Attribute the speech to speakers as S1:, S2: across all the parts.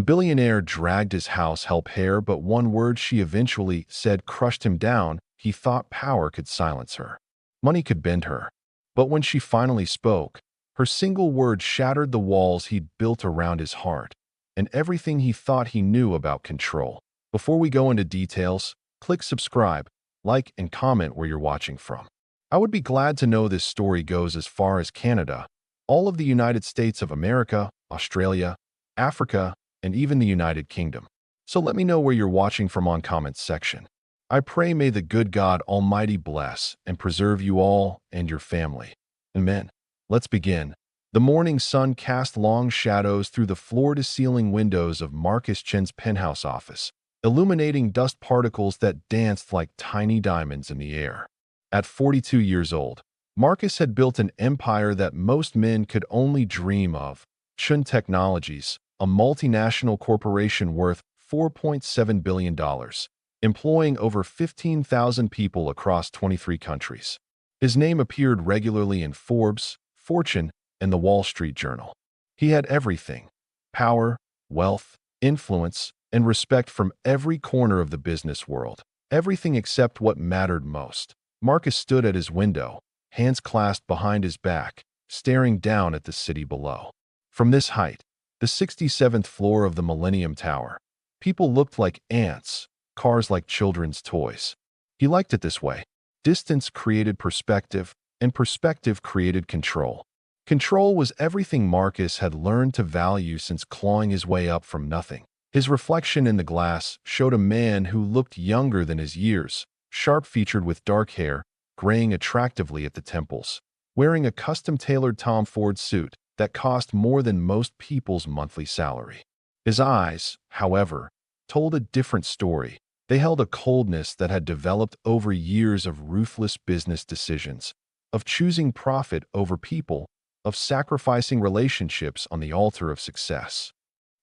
S1: Billionaire dragged his house help hair, but one word she eventually said crushed him down. He thought power could silence her. Money could bend her. But when she finally spoke, her single word shattered the walls he'd built around his heart and everything he thought he knew about control. Before we go into details, click subscribe, like, and comment where you're watching from. I would be glad to know this story goes as far as Canada, all of the United States of America, Australia, Africa, and even the United Kingdom. So let me know where you're watching from on comments section. I pray may the good God Almighty bless and preserve you all and your family. Amen. Let's begin. The morning sun cast long shadows through the floor-to-ceiling windows of Marcus Chen's penthouse office, illuminating dust particles that danced like tiny diamonds in the air. At 42 years old, Marcus had built an empire that most men could only dream of. Chen Technologies, a multinational corporation worth $4.7 billion, employing over 15,000 people across 23 countries. His name appeared regularly in Forbes, Fortune, and the Wall Street Journal. He had everything: power, wealth, influence, and respect from every corner of the business world. Everything except what mattered most. Marcus stood at his window, hands clasped behind his back, staring down at the city below. From this height, the 67th floor of the Millennium Tower, people looked like ants, cars like children's toys. He liked it this way. Distance created perspective, and perspective created control. Control was everything Marcus had learned to value since clawing his way up from nothing. His reflection in the glass showed a man who looked younger than his years, sharp-featured with dark hair, graying attractively at the temples, wearing a custom-tailored Tom Ford suit that cost more than most people's monthly salary. His eyes, however, told a different story. They held a coldness that had developed over years of ruthless business decisions, of choosing profit over people, of sacrificing relationships on the altar of success.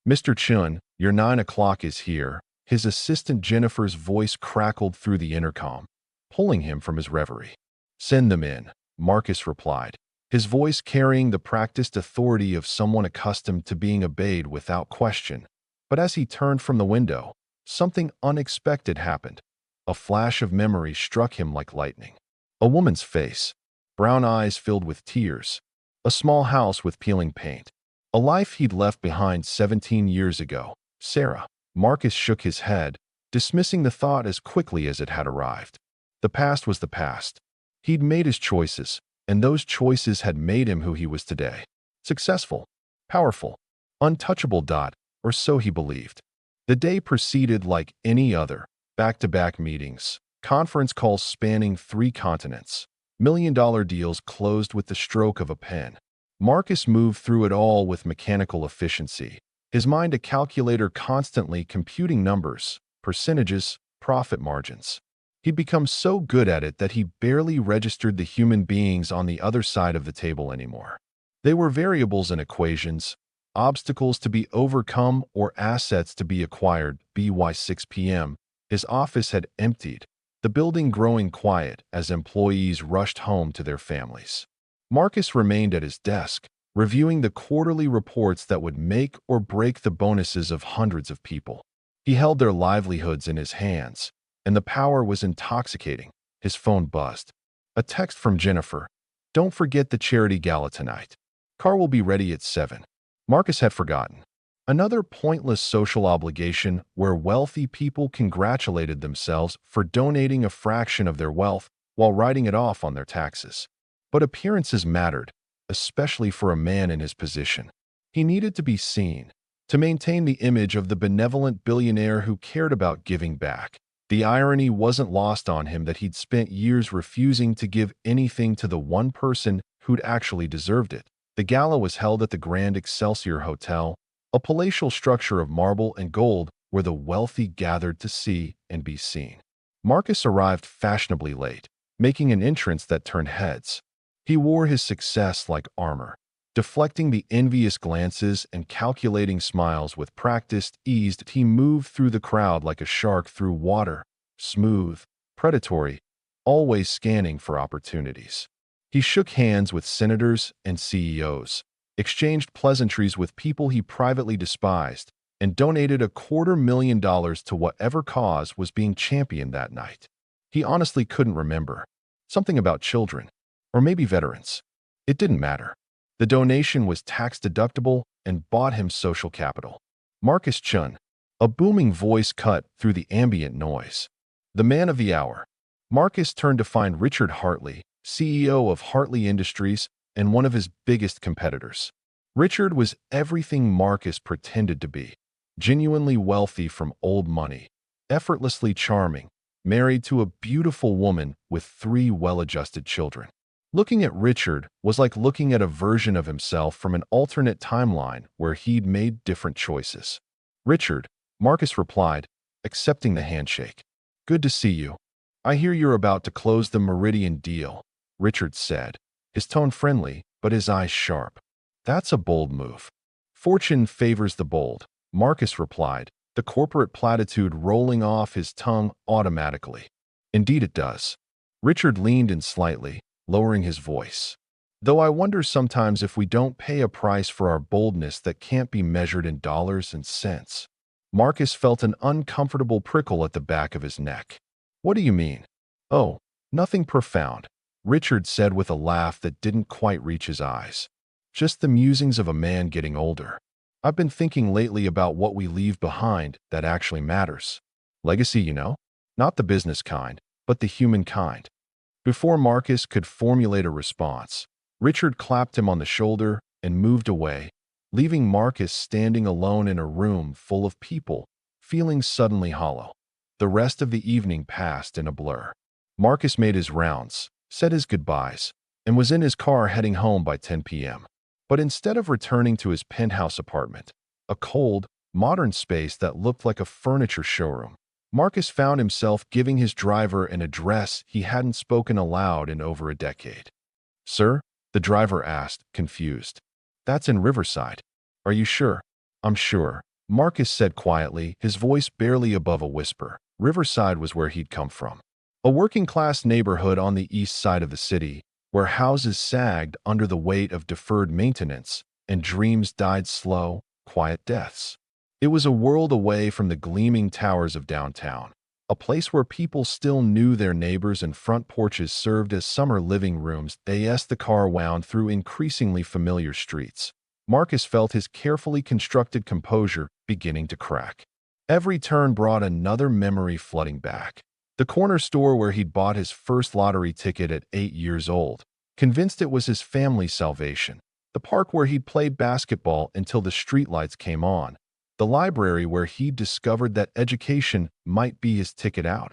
S1: "Mr. Chun, your 9 o'clock is here," his assistant Jennifer's voice crackled through the intercom, pulling him from his reverie. "Send them in," Marcus replied, his voice carrying the practiced authority of someone accustomed to being obeyed without question. But as he turned from the window, something unexpected happened. A flash of memory struck him like lightning. A woman's face, brown eyes filled with tears, a small house with peeling paint, a life he'd left behind 17 years ago. Sarah. Marcus shook his head, dismissing the thought as quickly as it had arrived. The past was the past. He'd made his choices, and those choices had made him who he was today. Successful, powerful, untouchable. Or so he believed. The day proceeded like any other. Back-to-back meetings, conference calls spanning 3 continents, million-dollar deals closed with the stroke of a pen. Marcus moved through it all with mechanical efficiency, his mind a calculator constantly computing numbers, percentages, profit margins. He'd become so good at it that he barely registered the human beings on the other side of the table anymore. They were variables and equations, obstacles to be overcome or assets to be acquired. By 6 p.m., his office had emptied, the building growing quiet as employees rushed home to their families. Marcus remained at his desk, reviewing the quarterly reports that would make or break the bonuses of hundreds of people. He held their livelihoods in his hands, and the power was intoxicating. His phone buzzed. A text from Jennifer. "Don't forget the charity gala tonight. Car will be ready at 7. Marcus had forgotten. Another pointless social obligation where wealthy people congratulated themselves for donating a fraction of their wealth while writing it off on their taxes. But appearances mattered, especially for a man in his position. He needed to be seen, to maintain the image of the benevolent billionaire who cared about giving back. The irony wasn't lost on him that he'd spent years refusing to give anything to the one person who'd actually deserved it. The gala was held at the Grand Excelsior Hotel, a palatial structure of marble and gold where the wealthy gathered to see and be seen. Marcus arrived fashionably late, making an entrance that turned heads. He wore his success like armor, deflecting the envious glances and calculating smiles with practiced ease. He moved through the crowd like a shark through water, smooth, predatory, always scanning for opportunities. He shook hands with senators and CEOs, exchanged pleasantries with people he privately despised, and donated $250,000 to whatever cause was being championed that night. He honestly couldn't remember. Something about children, or maybe veterans. It didn't matter. The donation was tax-deductible and bought him social capital. Marcus Chun. A booming voice cut through the ambient noise. The man of the hour. Marcus turned to find Richard Hartley, CEO of Hartley Industries and one of his biggest competitors. Richard was everything Marcus pretended to be. Genuinely wealthy from old money, effortlessly charming, married to a beautiful woman with 3 well-adjusted children. Looking at Richard was like looking at a version of himself from an alternate timeline where he'd made different choices. Richard, Marcus replied, accepting the handshake. Good to see you. I hear you're about to close the Meridian deal, Richard said, his tone friendly, but his eyes sharp. That's a bold move. Fortune favors the bold, Marcus replied, the corporate platitude rolling off his tongue automatically. Indeed it does. Richard leaned in slightly, lowering his voice. Though I wonder sometimes if we don't pay a price for our boldness that can't be measured in dollars and cents. Marcus felt an uncomfortable prickle at the back of his neck. What do you mean? Oh, nothing profound, Richard said with a laugh that didn't quite reach his eyes. Just the musings of a man getting older. I've been thinking lately about what we leave behind that actually matters. Legacy, you know? Not the business kind, but the human kind. Before Marcus could formulate a response, Richard clapped him on the shoulder and moved away, leaving Marcus standing alone in a room full of people, feeling suddenly hollow. The rest of the evening passed in a blur. Marcus made his rounds, said his goodbyes, and was in his car heading home by 10 p.m. But instead of returning to his penthouse apartment, a cold, modern space that looked like a furniture showroom, Marcus found himself giving his driver an address he hadn't spoken aloud in over a decade. Sir? The driver asked, confused. That's in Riverside. Are you sure? I'm sure, Marcus said quietly, his voice barely above a whisper. Riverside was where he'd come from. A working-class neighborhood on the east side of the city, where houses sagged under the weight of deferred maintenance and dreams died slow, quiet deaths. It was a world away from the gleaming towers of downtown, a place where people still knew their neighbors and front porches served as summer living rooms as the car wound through increasingly familiar streets. Marcus felt his carefully constructed composure beginning to crack. Every turn brought another memory flooding back. The corner store where he'd bought his first lottery ticket at 8 years old, convinced it was his family's salvation. The park where he'd played basketball until the streetlights came on. The library where he'd discovered that education might be his ticket out.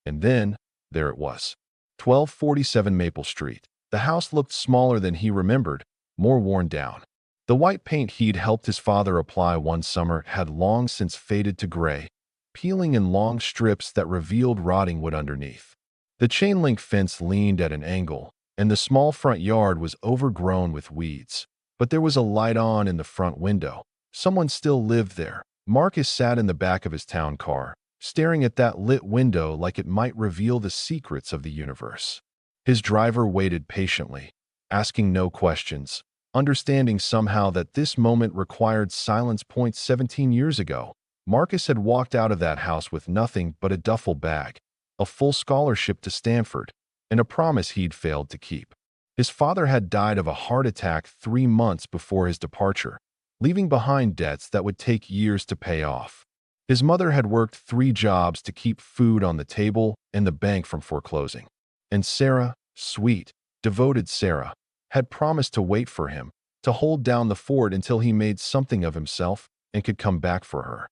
S1: And then, there it was. 1247 Maple Street. The house looked smaller than he remembered, more worn down. The white paint he'd helped his father apply one summer had long since faded to gray, peeling in long strips that revealed rotting wood underneath. The chain-link fence leaned at an angle, and the small front yard was overgrown with weeds. But there was a light on in the front window. Someone still lived there. Marcus sat in the back of his town car, staring at that lit window like it might reveal the secrets of the universe. His driver waited patiently, asking no questions, understanding somehow that this moment required silence. 17 years ago, Marcus had walked out of that house with nothing but a duffel bag, a full scholarship to Stanford, and a promise he'd failed to keep. His father had died of a heart attack 3 months before his departure, leaving behind debts that would take years to pay off. His mother had worked 3 jobs to keep food on the table and the bank from foreclosing. And Sarah, sweet, devoted Sarah, had promised to wait for him, to hold down the fort until he made something of himself and could come back for her.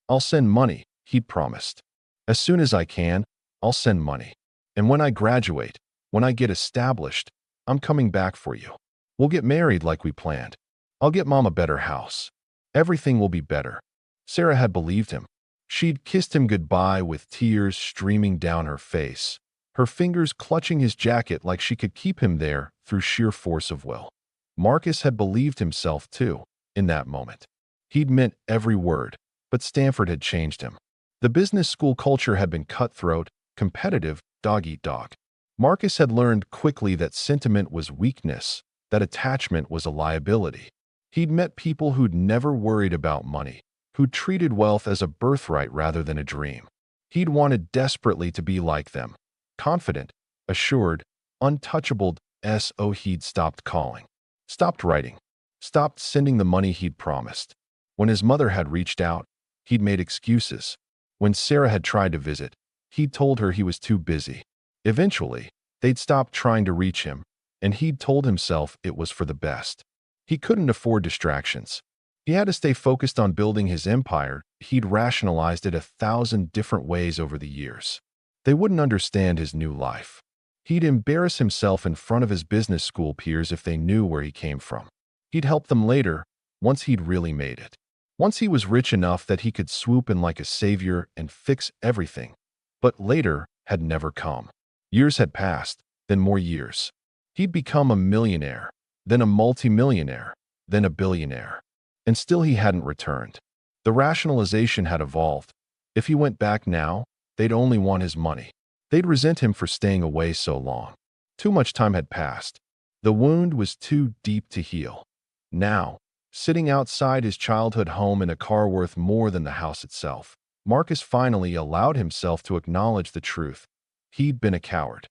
S1: I'll send money, he'd promised. As soon as I can, I'll send money. And when I graduate, when I get established, I'm coming back for you. We'll get married like we planned. I'll get Mom a better house. Everything will be better. Sarah had believed him. She'd kissed him goodbye with tears streaming down her face, her fingers clutching his jacket like she could keep him there through sheer force of will. Marcus had believed himself, too, in that moment. He'd meant every word, but Stanford had changed him. The business school culture had been cutthroat, competitive, dog-eat-dog. Marcus had learned quickly that sentiment was weakness, that attachment was a liability. He'd met people who'd never worried about money, who treated wealth as a birthright rather than a dream. He'd wanted desperately to be like them, confident, assured, untouchable. So he'd stopped calling, stopped writing, stopped sending the money he'd promised. When his mother had reached out, he'd made excuses. When Sarah had tried to visit, he'd told her he was too busy. Eventually, they'd stopped trying to reach him, and he'd told himself it was for the best. He couldn't afford distractions. He had to stay focused on building his empire. He'd rationalized it 1,000 different ways over the years. They wouldn't understand his new life. He'd embarrass himself in front of his business school peers if they knew where he came from. He'd help them later, once he'd really made it. Once he was rich enough that he could swoop in like a savior and fix everything. But later had never come. Years had passed, then more years. He'd become a millionaire, then a multimillionaire, then a billionaire. And still he hadn't returned. The rationalization had evolved. If he went back now, they'd only want his money. They'd resent him for staying away so long. Too much time had passed. The wound was too deep to heal. Now, sitting outside his childhood home in a car worth more than the house itself, Marcus finally allowed himself to acknowledge the truth. He'd been a coward.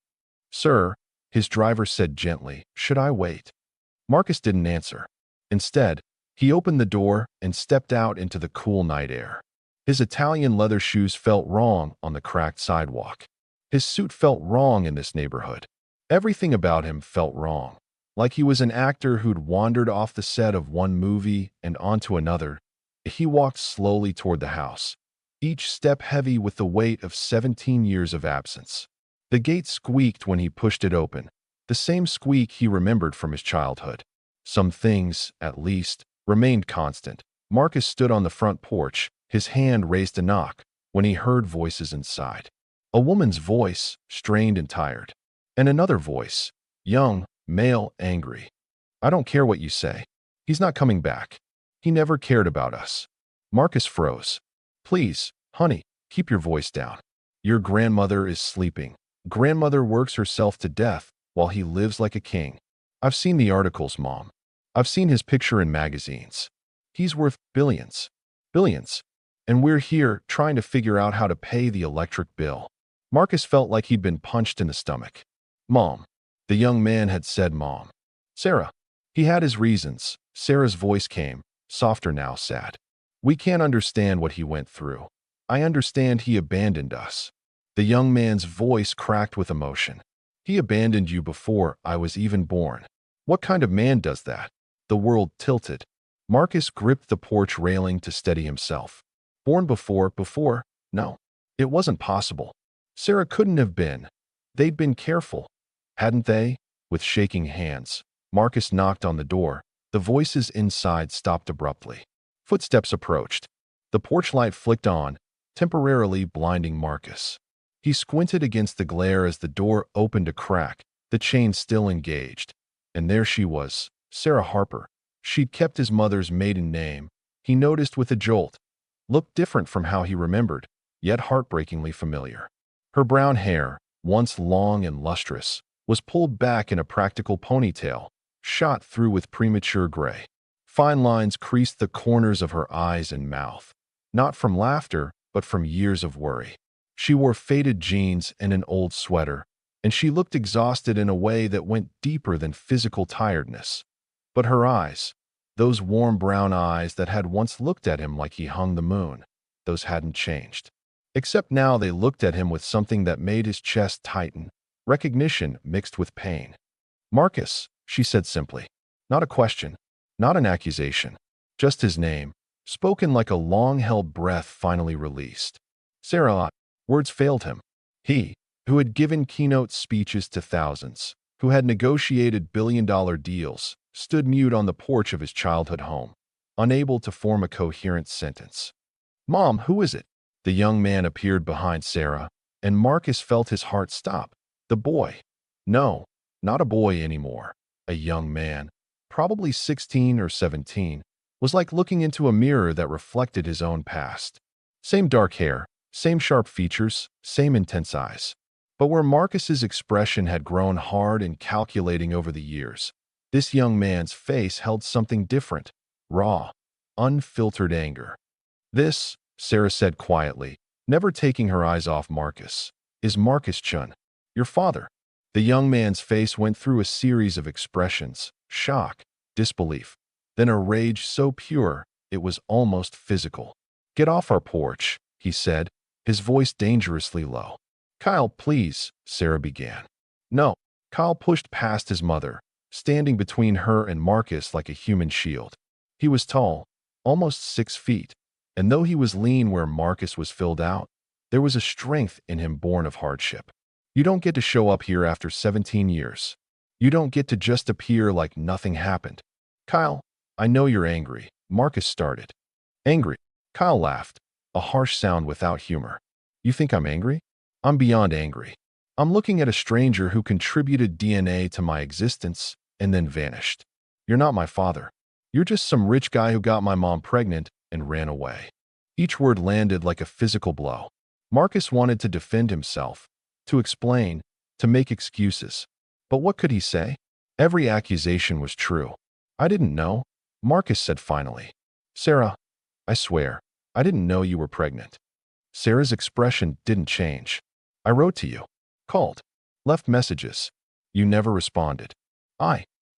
S1: "Sir," his driver said gently, "should I wait?" Marcus didn't answer. Instead, he opened the door and stepped out into the cool night air. His Italian leather shoes felt wrong on the cracked sidewalk. His suit felt wrong in this neighborhood. Everything about him felt wrong, like he was an actor who'd wandered off the set of one movie and onto another. He walked slowly toward the house, each step heavy with the weight of 17 years of absence. The gate squeaked when he pushed it open, the same squeak he remembered from his childhood. Some things, at least, remained constant. Marcus stood on the front porch, his hand raised to knock, when he heard voices inside. A woman's voice, strained and tired. And another voice, young, male, angry. "I don't care what you say. He's not coming back. He never cared about us." Marcus froze. "Please, honey, keep your voice down. Your grandmother is sleeping. Grandmother works herself to death while he lives like a king. I've seen the articles, Mom. I've seen his picture in magazines. He's worth billions. Billions. And we're here trying to figure out how to pay the electric bill." Marcus felt like he'd been punched in the stomach. "Mom." The young man had said Mom. "Sarah." He had his reasons. Sarah's voice came, softer now, sad. "We can't understand what he went through. I understand he abandoned us." The young man's voice cracked with emotion. "He abandoned you before I was even born. What kind of man does that?" The world tilted. Marcus gripped the porch railing to steady himself. "Born before? No. It wasn't possible. Sarah couldn't have been. They'd been careful, hadn't they?" With shaking hands, Marcus knocked on the door. The voices inside stopped abruptly. Footsteps approached. The porch light flicked on, temporarily blinding Marcus. He squinted against the glare as the door opened a crack, the chain still engaged. And there she was, Sarah Harper. She'd kept his mother's maiden name. He noticed with a jolt. Looked different from how he remembered, yet heartbreakingly familiar. Her brown hair, once long and lustrous, was pulled back in a practical ponytail, shot through with premature gray. Fine lines creased the corners of her eyes and mouth, not from laughter, but from years of worry. She wore faded jeans and an old sweater, and she looked exhausted in a way that went deeper than physical tiredness. But her eyes, those warm brown eyes that had once looked at him like he hung the moon, those hadn't changed. Except now they looked at him with something that made his chest tighten, recognition mixed with pain. "Marcus," she said simply. Not a question, not an accusation, just his name, spoken like a long-held breath finally released. Sarah. Words failed him. He, who had given keynote speeches to thousands, who had negotiated billion-dollar deals, stood mute on the porch of his childhood home, unable to form a coherent sentence. "Mom, who is it?" The young man appeared behind Sarah, and Marcus felt his heart stop. The boy. No, not a boy anymore. A young man, probably 16 or 17, was like looking into a mirror that reflected his own past. Same dark hair, same sharp features, same intense eyes. But where Marcus's expression had grown hard and calculating over the years, this young man's face held something different, raw, unfiltered anger. This, Sarah said quietly, never taking her eyes off Marcus, is Marcus Chun, your father. The young man's face went through a series of expressions: shock, disbelief, then a rage so pure it was almost physical. Get off our porch, he said, his voice dangerously low. Kyle, please, Sarah began. No, Kyle pushed past his mother, standing between her and Marcus like a human shield. He was tall, almost 6 feet, and though he was lean where Marcus was filled out, there was a strength in him born of hardship. You don't get to show up here after 17 years. You don't get to just appear like nothing happened. Kyle, I know you're angry, Marcus started. Angry? Kyle laughed, a harsh sound without humor. You think I'm angry? I'm beyond angry. I'm looking at a stranger who contributed DNA to my existence and then vanished. You're not my father. You're just some rich guy who got my mom pregnant and ran away. Each word landed like a physical blow. Marcus wanted to defend himself, to explain, to make excuses. But what could he say? Every accusation was true. I didn't know, Marcus said finally. Sarah, I swear, I didn't know you were pregnant. Sarah's expression didn't change. I wrote to you, called, left messages. You never responded.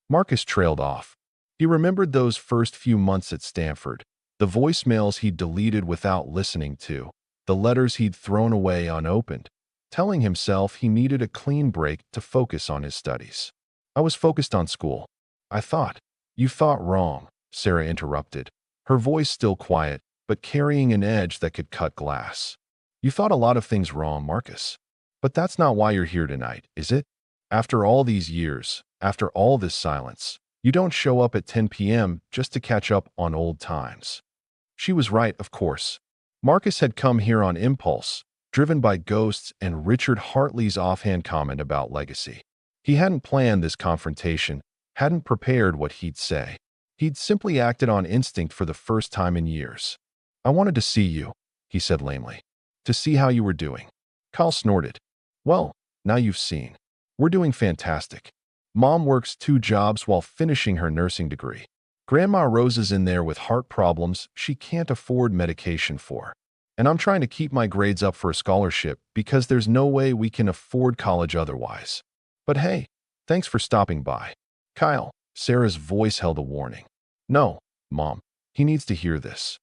S1: Marcus trailed off. He remembered those first few months at Stanford, the voicemails he'd deleted without listening to, the letters he'd thrown away unopened, telling himself he needed a clean break to focus on his studies. I was focused on school. I thought. You thought wrong, Sarah interrupted, her voice still quiet, but carrying an edge that could cut glass. You thought a lot of things wrong, Marcus. But that's not why you're here tonight, is it? After all these years, after all this silence, you don't show up at 10 p.m. just to catch up on old times. She was right, of course. Marcus had come here on impulse, driven by ghosts and Richard Hartley's offhand comment about legacy. He hadn't planned this confrontation, hadn't prepared what he'd say. He'd simply acted on instinct for the first time in years. I wanted to see you, he said lamely. To see how you were doing. Kyle snorted. Well, now you've seen. We're doing fantastic. Mom works 2 jobs while finishing her nursing degree. Grandma Rosa's in there with heart problems she can't afford medication for. And I'm trying to keep my grades up for a scholarship because there's no way we can afford college otherwise. But hey, thanks for stopping by. Kyle, Sarah's voice held a warning. No, Mom, he needs to hear this.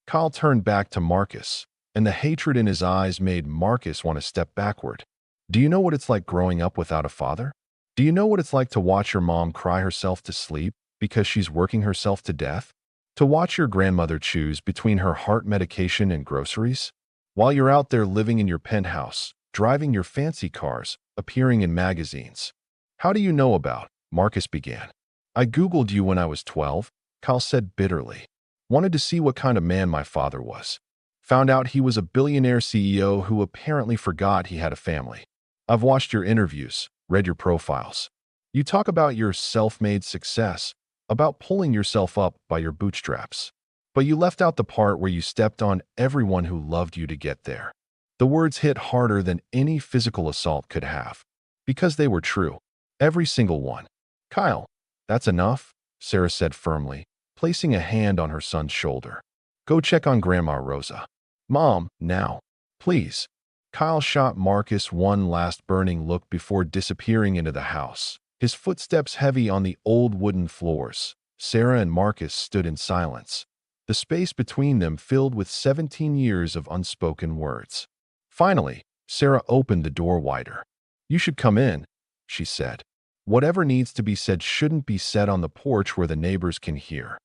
S1: Kyle turned back to Marcus, and the hatred in his eyes made Marcus want to step backward. Do you know what it's like growing up without a father? Do you know what it's like to watch your mom cry herself to sleep because she's working herself to death? To watch your grandmother choose between her heart medication and groceries? While you're out there living in your penthouse, driving your fancy cars, appearing in magazines. How do you know about? Marcus began. I Googled you when I was 12, Kyle said bitterly. Wanted to see what kind of man my father was. Found out he was a billionaire CEO who apparently forgot he had a family. I've watched your interviews, read your profiles. You talk about your self-made success, about pulling yourself up by your bootstraps. But you left out the part where you stepped on everyone who loved you to get there. The words hit harder than any physical assault could have. Because they were true. Every single one. Kyle, that's enough, Sarah said firmly, placing a hand on her son's shoulder. Go check on Grandma Rosa. Mom, now. Please. Kyle shot Marcus one last burning look before disappearing into the house, his footsteps heavy on the old wooden floors. Sarah and Marcus stood in silence, the space between them filled with 17 years of unspoken words. Finally, Sarah opened the door wider. You should come in, she said. Whatever needs to be said shouldn't be said on the porch where the neighbors can hear.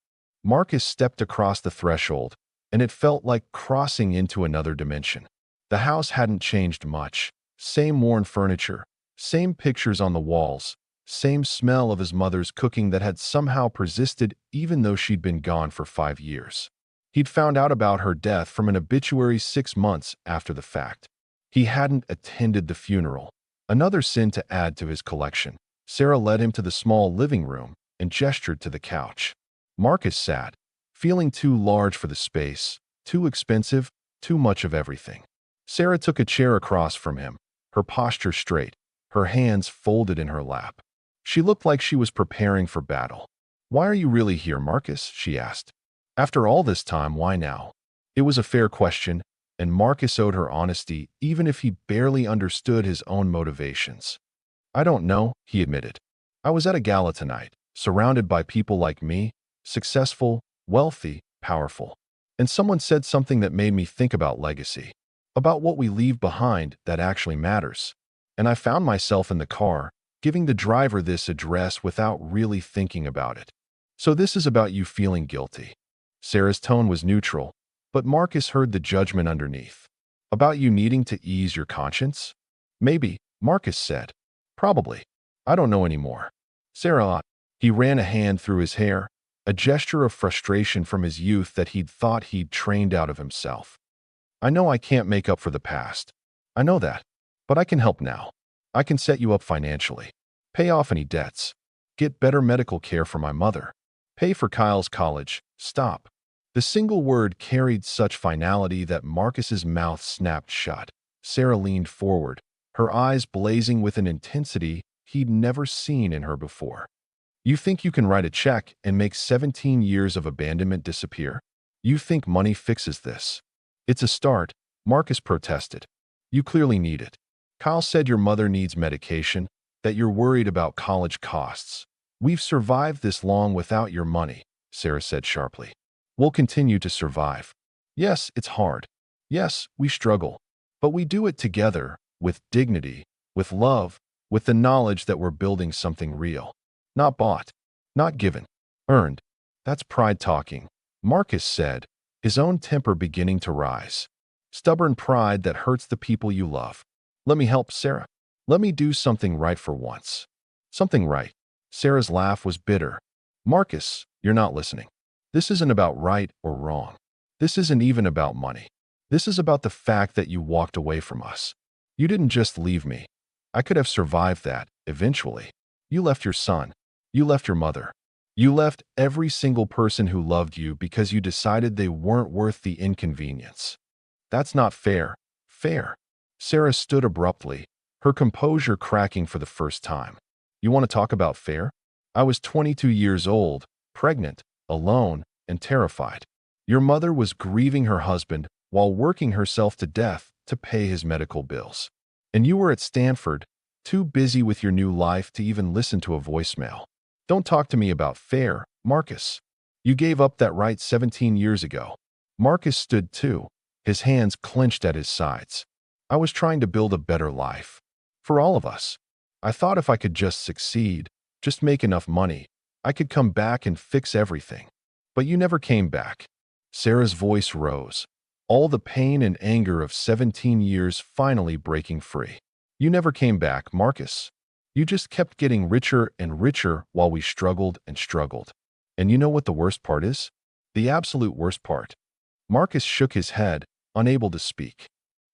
S1: Marcus stepped across the threshold, and it felt like crossing into another dimension. The house hadn't changed much. Same worn furniture, same pictures on the walls, same smell of his mother's cooking that had somehow persisted even though she'd been gone for 5 years. He'd found out about her death from an obituary 6 months after the fact. He hadn't attended the funeral, another sin to add to his collection. Sarah led him to the small living room and gestured to the couch. Marcus sat, feeling too large for the space, too expensive, too much of everything. Sarah took a chair across from him, her posture straight, her hands folded in her lap. She looked like she was preparing for battle. Why are you really here, Marcus? She asked. After all this time, why now? It was a fair question, and Marcus owed her honesty even if he barely understood his own motivations. I don't know, he admitted. I was at a gala tonight, surrounded by people like me, successful, wealthy, powerful. And someone said something that made me think about legacy, about what we leave behind that actually matters. And I found myself in the car, giving the driver this address without really thinking about it. So this is about you feeling guilty. Sarah's tone was neutral, but Marcus heard the judgment underneath. About you needing to ease your conscience? Maybe, Marcus said. Probably. I don't know anymore. Sarah, he ran a hand through his hair, a gesture of frustration from his youth that he'd thought he'd trained out of himself. I know I can't make up for the past. I know that. But I can help now. I can set you up financially. Pay off any debts. Get better medical care for my mother. Pay for Kyle's college. Stop. The single word carried such finality that Marcus's mouth snapped shut. Sarah leaned forward, her eyes blazing with an intensity he'd never seen in her before. You think you can write a check and make 17 years of abandonment disappear? You think money fixes this? It's a start, Marcus protested. You clearly need it. Kyle said your mother needs medication, that you're worried about college costs. We've survived this long without your money, Sarah said sharply. We'll continue to survive. Yes, it's hard. Yes, we struggle. But we do it together, with dignity, with love, with the knowledge that we're building something real. Not bought. Not given. Earned. That's pride talking, Marcus said, his own temper beginning to rise. Stubborn pride that hurts the people you love. Let me help, Sarah. Let me do something right for once. Something right. Sarah's laugh was bitter. Marcus, you're not listening. This isn't about right or wrong. This isn't even about money. This is about the fact that you walked away from us. You didn't just leave me. I could have survived that, eventually. You left your son. You left your mother. You left every single person who loved you because you decided they weren't worth the inconvenience. That's not fair. Fair. Sarah stood abruptly, her composure cracking for the first time. You want to talk about fair? I was 22 years old, pregnant, alone, and terrified. Your mother was grieving her husband while working herself to death to pay his medical bills. And you were at Stanford, too busy with your new life to even listen to a voicemail. Don't talk to me about fair, Marcus. You gave up that right 17 years ago. Marcus stood too, his hands clenched at his sides. I was trying to build a better life. For all of us. I thought if I could just succeed, just make enough money, I could come back and fix everything. But you never came back. Sarah's voice rose, all the pain and anger of 17 years finally breaking free. You never came back, Marcus. You just kept getting richer and richer while we struggled and struggled. And you know what the worst part is? The absolute worst part. Marcus shook his head, unable to speak.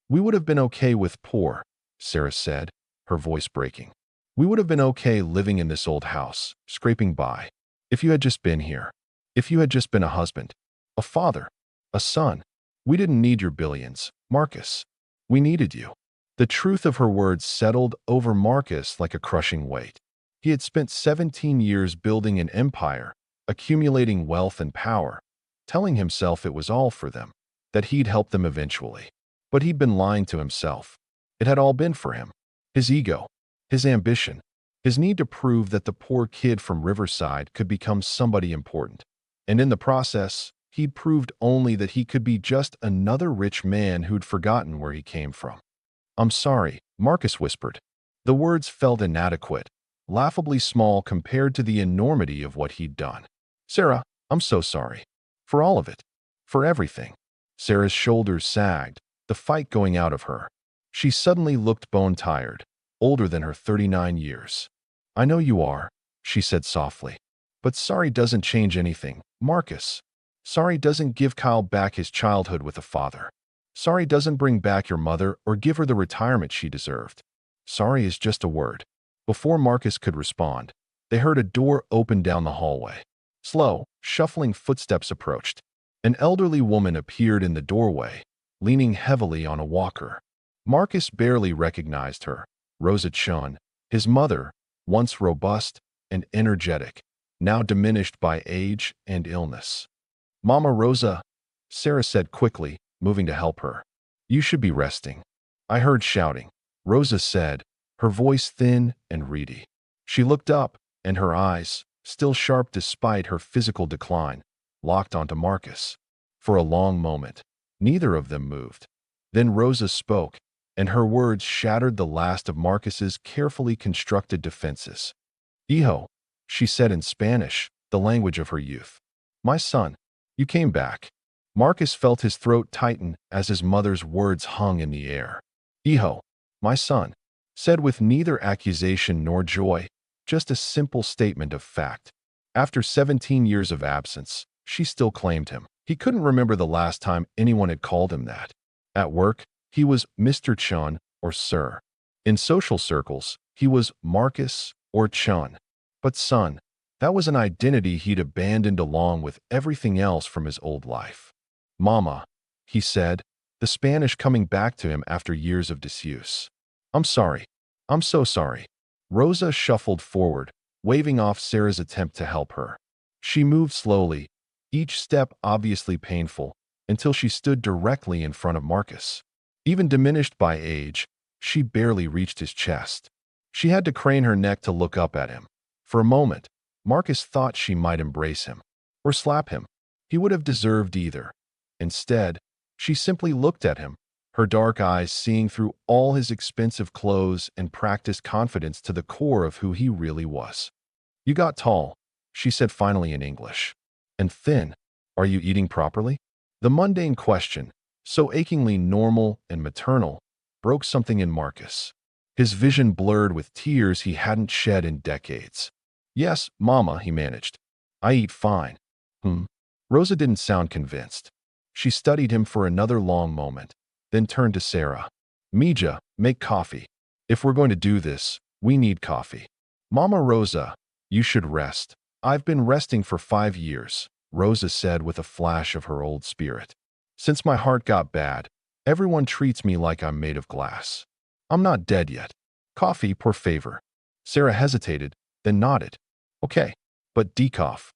S1: We would have been okay with poor, Sarah said, her voice breaking. We would have been okay living in this old house, scraping by. If you had just been here. If you had just been a husband, a father, a son. We didn't need your billions, Marcus. We needed you. The truth of her words settled over Marcus like a crushing weight. He had spent 17 years building an empire, accumulating wealth and power, telling himself it was all for them, that he'd help them eventually. But he'd been lying to himself. It had all been for him. His ego, his ambition, his need to prove that the poor kid from Riverside could become somebody important. And in the process, he'd proved only that he could be just another rich man who'd forgotten where he came from. I'm sorry, Marcus whispered. The words felt inadequate, laughably small compared to the enormity of what he'd done. Sarah, I'm so sorry. For all of it. For everything. Sarah's shoulders sagged, the fight going out of her. She suddenly looked bone-tired, older than her 39 years. I know you are, she said softly. But sorry doesn't change anything, Marcus. Sorry doesn't give Kyle back his childhood with a father. Sorry doesn't bring back your mother or give her the retirement she deserved. Sorry is just a word. Before Marcus could respond, they heard a door open down the hallway. Slow, shuffling footsteps approached. An elderly woman appeared in the doorway, leaning heavily on a walker. Marcus barely recognized her. Rosa Chun, his mother, once robust and energetic, now diminished by age and illness. Mama Rosa, Sarah said quickly, moving to help her. You should be resting. I heard shouting, Rosa said, her voice thin and reedy. She looked up, and her eyes, still sharp despite her physical decline, locked onto Marcus. For a long moment, neither of them moved. Then Rosa spoke, and her words shattered the last of Marcus's carefully constructed defenses. Hijo, she said in Spanish, the language of her youth. My son, you came back. Marcus felt his throat tighten as his mother's words hung in the air. Hijo, my son, said with neither accusation nor joy, just a simple statement of fact. After 17 years of absence, she still claimed him. He couldn't remember the last time anyone had called him that. At work, he was Mr. Chun or Sir. In social circles, he was Marcus or Chun. But son, that was an identity he'd abandoned along with everything else from his old life. Mama, he said, the Spanish coming back to him after years of disuse. I'm sorry. I'm so sorry. Rosa shuffled forward, waving off Sarah's attempt to help her. She moved slowly, each step obviously painful, until she stood directly in front of Marcus. Even diminished by age, she barely reached his chest. She had to crane her neck to look up at him. For a moment, Marcus thought she might embrace him or slap him. He would have deserved either. Instead, she simply looked at him, her dark eyes seeing through all his expensive clothes and practiced confidence to the core of who he really was. You got tall, she said finally in English. And thin. Are you eating properly? The mundane question, so achingly normal and maternal, broke something in Marcus. His vision blurred with tears he hadn't shed in decades. Yes, Mama, he managed. I eat fine. Rosa didn't sound convinced. She studied him for another long moment, then turned to Sarah. Mija, make coffee. If we're going to do this, we need coffee. Mama Rosa, you should rest. I've been resting for 5 years, Rosa said with a flash of her old spirit. Since my heart got bad, everyone treats me like I'm made of glass. I'm not dead yet. Coffee, por favor. Sarah hesitated, then nodded. Okay, but decaf.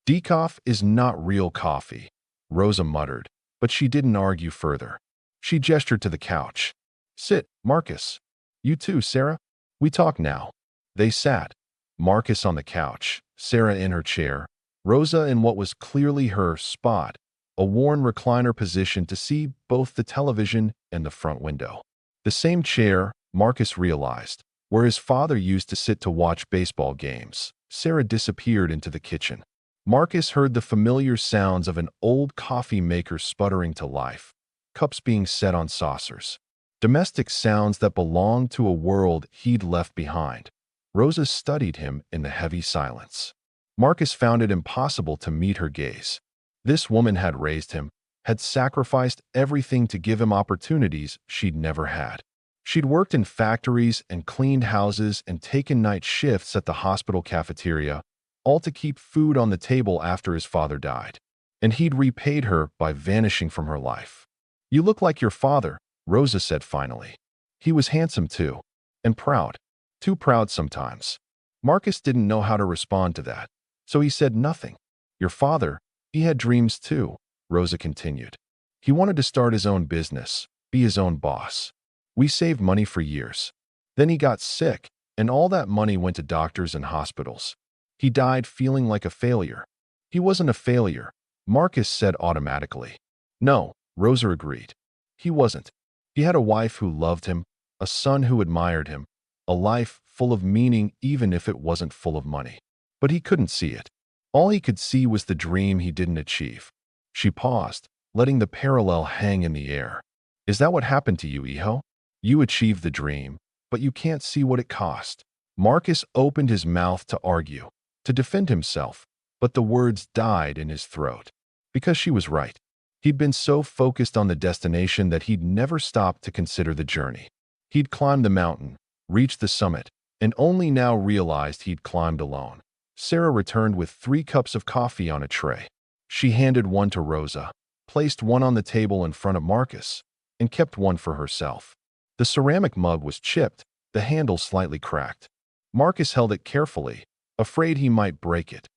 S1: Decaf is not real coffee, Rosa muttered, but she didn't argue further. She gestured to the couch. Sit, Marcus. You too, Sarah. We talk now. They sat, Marcus on the couch, Sarah in her chair, Rosa in what was clearly her spot, a worn recliner position to see both the television and the front window. The same chair, Marcus realized, where his father used to sit to watch baseball games. Sarah disappeared into the kitchen. Marcus heard the familiar sounds of an old coffee maker sputtering to life, cups being set on saucers. Domestic sounds that belonged to a world he'd left behind. Rosa studied him in the heavy silence. Marcus found it impossible to meet her gaze. This woman had raised him, had sacrificed everything to give him opportunities she'd never had. She'd worked in factories and cleaned houses and taken night shifts at the hospital cafeteria, all to keep food on the table after his father died. And he'd repaid her by vanishing from her life. You look like your father, Rosa said finally. He was handsome too, and proud. Too proud sometimes. Marcus didn't know how to respond to that, so he said nothing. Your father, he had dreams too, Rosa continued. He wanted to start his own business, be his own boss. We saved money for years. Then he got sick, and all that money went to doctors and hospitals. He died feeling like a failure. He wasn't a failure, Marcus said automatically. No, Rosa agreed. He wasn't. He had a wife who loved him, a son who admired him, a life full of meaning even if it wasn't full of money. But he couldn't see it. All he could see was the dream he didn't achieve. She paused, letting the parallel hang in the air. Is that what happened to you, Hijo? You achieved the dream, but you can't see what it cost. Marcus opened his mouth to argue, to defend himself, but the words died in his throat. Because she was right. He'd been so focused on the destination that he'd never stopped to consider the journey. He'd climbed the mountain, reached the summit, and only now realized he'd climbed alone. Sarah returned with 3 cups of coffee on a tray. She handed one to Rosa, placed one on the table in front of Marcus, and kept one for herself. The ceramic mug was chipped, the handle slightly cracked. Marcus held it carefully, afraid he might break it.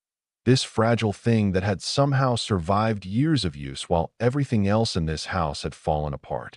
S1: This fragile thing that had somehow survived years of use while everything else in this house had fallen apart.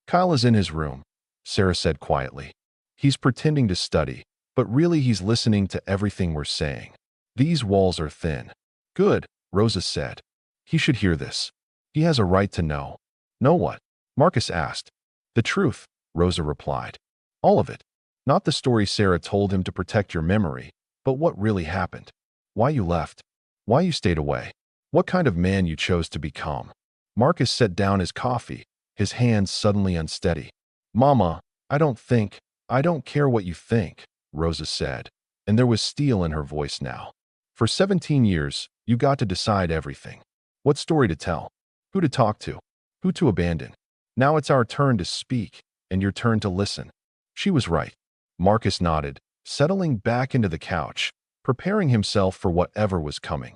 S1: Kyle is in his room, Sarah said quietly. He's pretending to study, but really he's listening to everything we're saying. These walls are thin. Good, Rosa said. He should hear this. He has a right to know. Know what? Marcus asked. The truth, Rosa replied. All of it. Not the story Sarah told him to protect your memory, but what really happened. Why you left. Why you stayed away. What kind of man you chose to become. Marcus set down his coffee, his hands suddenly unsteady. Mama, I don't care what you think, Rosa said, and there was steel in her voice now. For 17 years, you got to decide everything. What story to tell, who to talk to, who to abandon. Now it's our turn to speak, and your turn to listen. She was right. Marcus nodded, settling back into the couch, preparing himself for whatever was coming.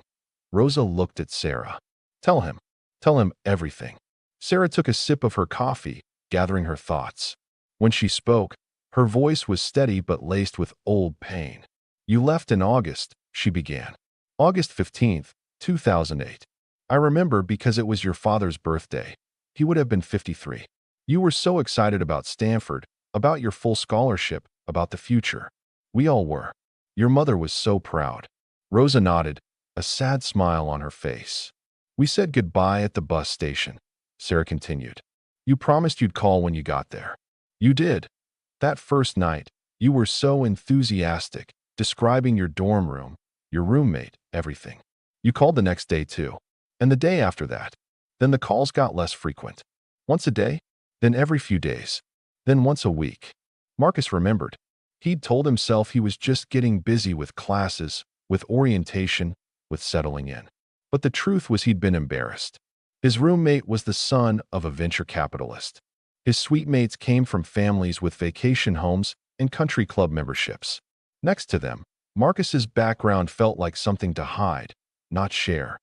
S1: Rosa looked at Sarah. Tell him everything. Sarah took a sip of her coffee, gathering her thoughts. When she spoke, her voice was steady but laced with old pain. You left in August, she began. August 15th, 2008. I remember because it was your father's birthday. He would have been 53. You were so excited about Stanford, about your full scholarship, about the future. We all were. Your mother was so proud. Rosa nodded, a sad smile on her face. We said goodbye at the bus station, Sarah continued. You promised you'd call when you got there. You did. That first night, you were so enthusiastic, describing your dorm room, your roommate, everything. You called the next day too. And the day after that. Then the calls got less frequent. Once a day, then every few days, then once a week. Marcus remembered. He'd told himself he was just getting busy with classes, with orientation, with settling in. But the truth was he'd been embarrassed. His roommate was the son of a venture capitalist. His suite mates came from families with vacation homes and country club memberships. Next to them, Marcus's background felt like something to hide, not share.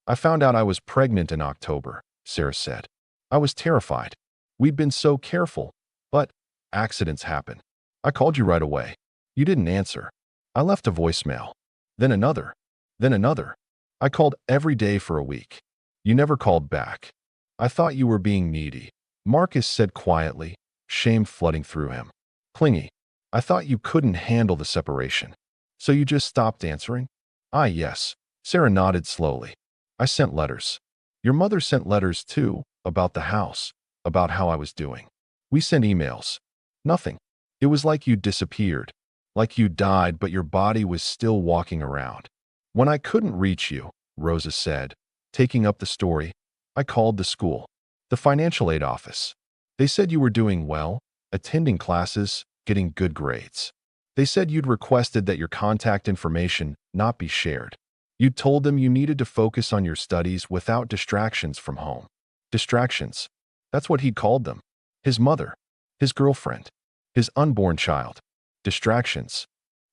S1: I found out I was pregnant in October, Sarah said. I was terrified. We'd been so careful, but accidents happen. I called you right away. You didn't answer. I left a voicemail. Then another. Then another. I called every day for a week. You never called back. I thought you were being needy, Marcus said quietly, shame flooding through him. Clingy. I thought you couldn't handle the separation. So you just stopped answering? Yes. Sarah nodded slowly. I sent letters. Your mother sent letters too, about the house, about how I was doing. We sent emails. Nothing. It was like you disappeared, like you died but your body was still walking around. When I couldn't reach you, Rosa said, taking up the story, I called the school, the financial aid office. They said you were doing well, attending classes, getting good grades. They said you'd requested that your contact information not be shared. You'd told them you needed to focus on your studies without distractions from home. Distractions. That's what he'd called them. His mother, his girlfriend, his unborn child. Distractions.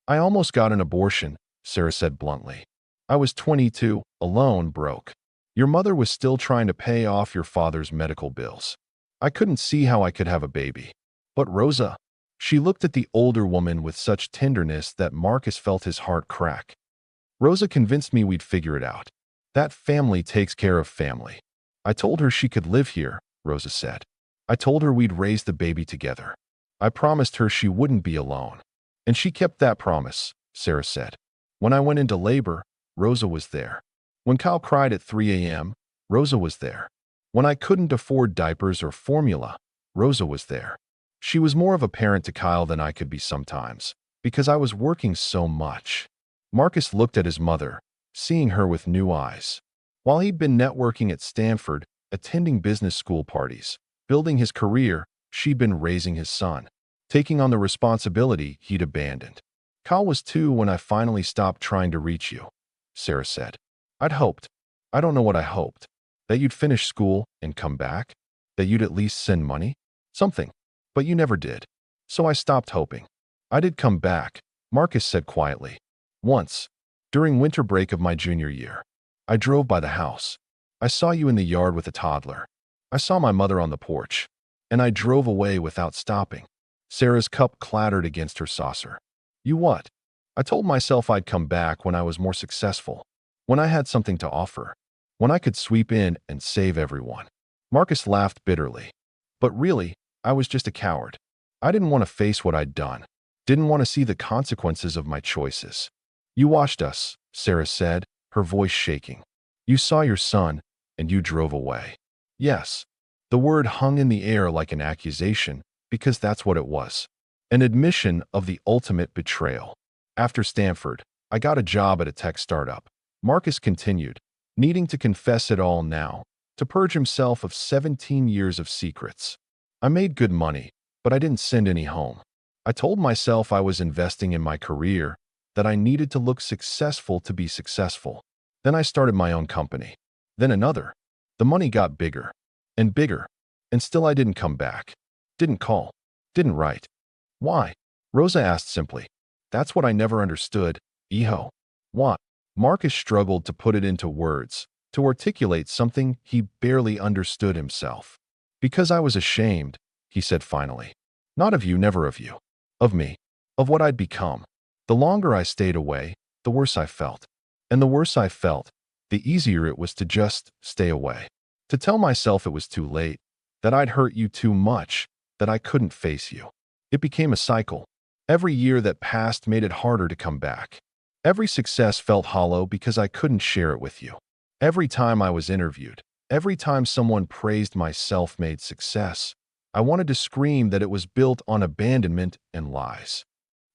S1: I almost got an abortion, Sarah said bluntly. I was 22, alone, broke. Your mother was still trying to pay off your father's medical bills. I couldn't see how I could have a baby. But Rosa, she looked at the older woman with such tenderness that Marcus felt his heart crack. Rosa convinced me we'd figure it out. That family takes care of family. I told her she could live here, Rosa said. I told her we'd raise the baby together. I promised her she wouldn't be alone. And she kept that promise, Sarah said. When I went into labor, Rosa was there. When Kyle cried at 3 a.m., Rosa was there. When I couldn't afford diapers or formula, Rosa was there. She was more of a parent to Kyle than I could be sometimes, because I was working so much. Marcus looked at his mother, seeing her with new eyes. While he'd been networking at Stanford, attending business school parties, building his career, she'd been raising his son, taking on the responsibility he'd abandoned. Kyle was 2 when I finally stopped trying to reach you, Sarah said. I'd hoped. I don't know what I hoped. That you'd finish school and come back? That you'd at least send money? Something. But you never did. So I stopped hoping. I did come back, Marcus said quietly. Once. During winter break of my junior year. I drove by the house. I saw you in the yard with a toddler. I saw my mother on the porch. And I drove away without stopping. Sarah's cup clattered against her saucer. You what? I told myself I'd come back when I was more successful. When I had something to offer. When I could sweep in and save everyone. Marcus laughed bitterly. But really, I was just a coward. I didn't want to face what I'd done. Didn't want to see the consequences of my choices. You watched us, Sarah said, her voice shaking. You saw your son, and you drove away. Yes. The word hung in the air like an accusation, because that's what it was. An admission of the ultimate betrayal. After Stanford, I got a job at a tech startup. Marcus continued, needing to confess it all now, to purge himself of 17 years of secrets. I made good money, but I didn't send any home. I told myself I was investing in my career, that I needed to look successful to be successful. Then I started my own company. Then another. The money got bigger and bigger, and still I didn't come back. Didn't call. Didn't write. Why? Rosa asked simply. That's what I never understood, Iho. Why? Marcus struggled to put it into words, to articulate something he barely understood himself. Because I was ashamed, he said finally. Not of you, never of you. Of me. Of what I'd become. The longer I stayed away, the worse I felt. And the worse I felt, the easier it was to just stay away. To tell myself it was too late, that I'd hurt you too much, that I couldn't face you. It became a cycle. Every year that passed made it harder to come back. Every success felt hollow because I couldn't share it with you. Every time I was interviewed, every time someone praised my self-made success, I wanted to scream that it was built on abandonment and lies.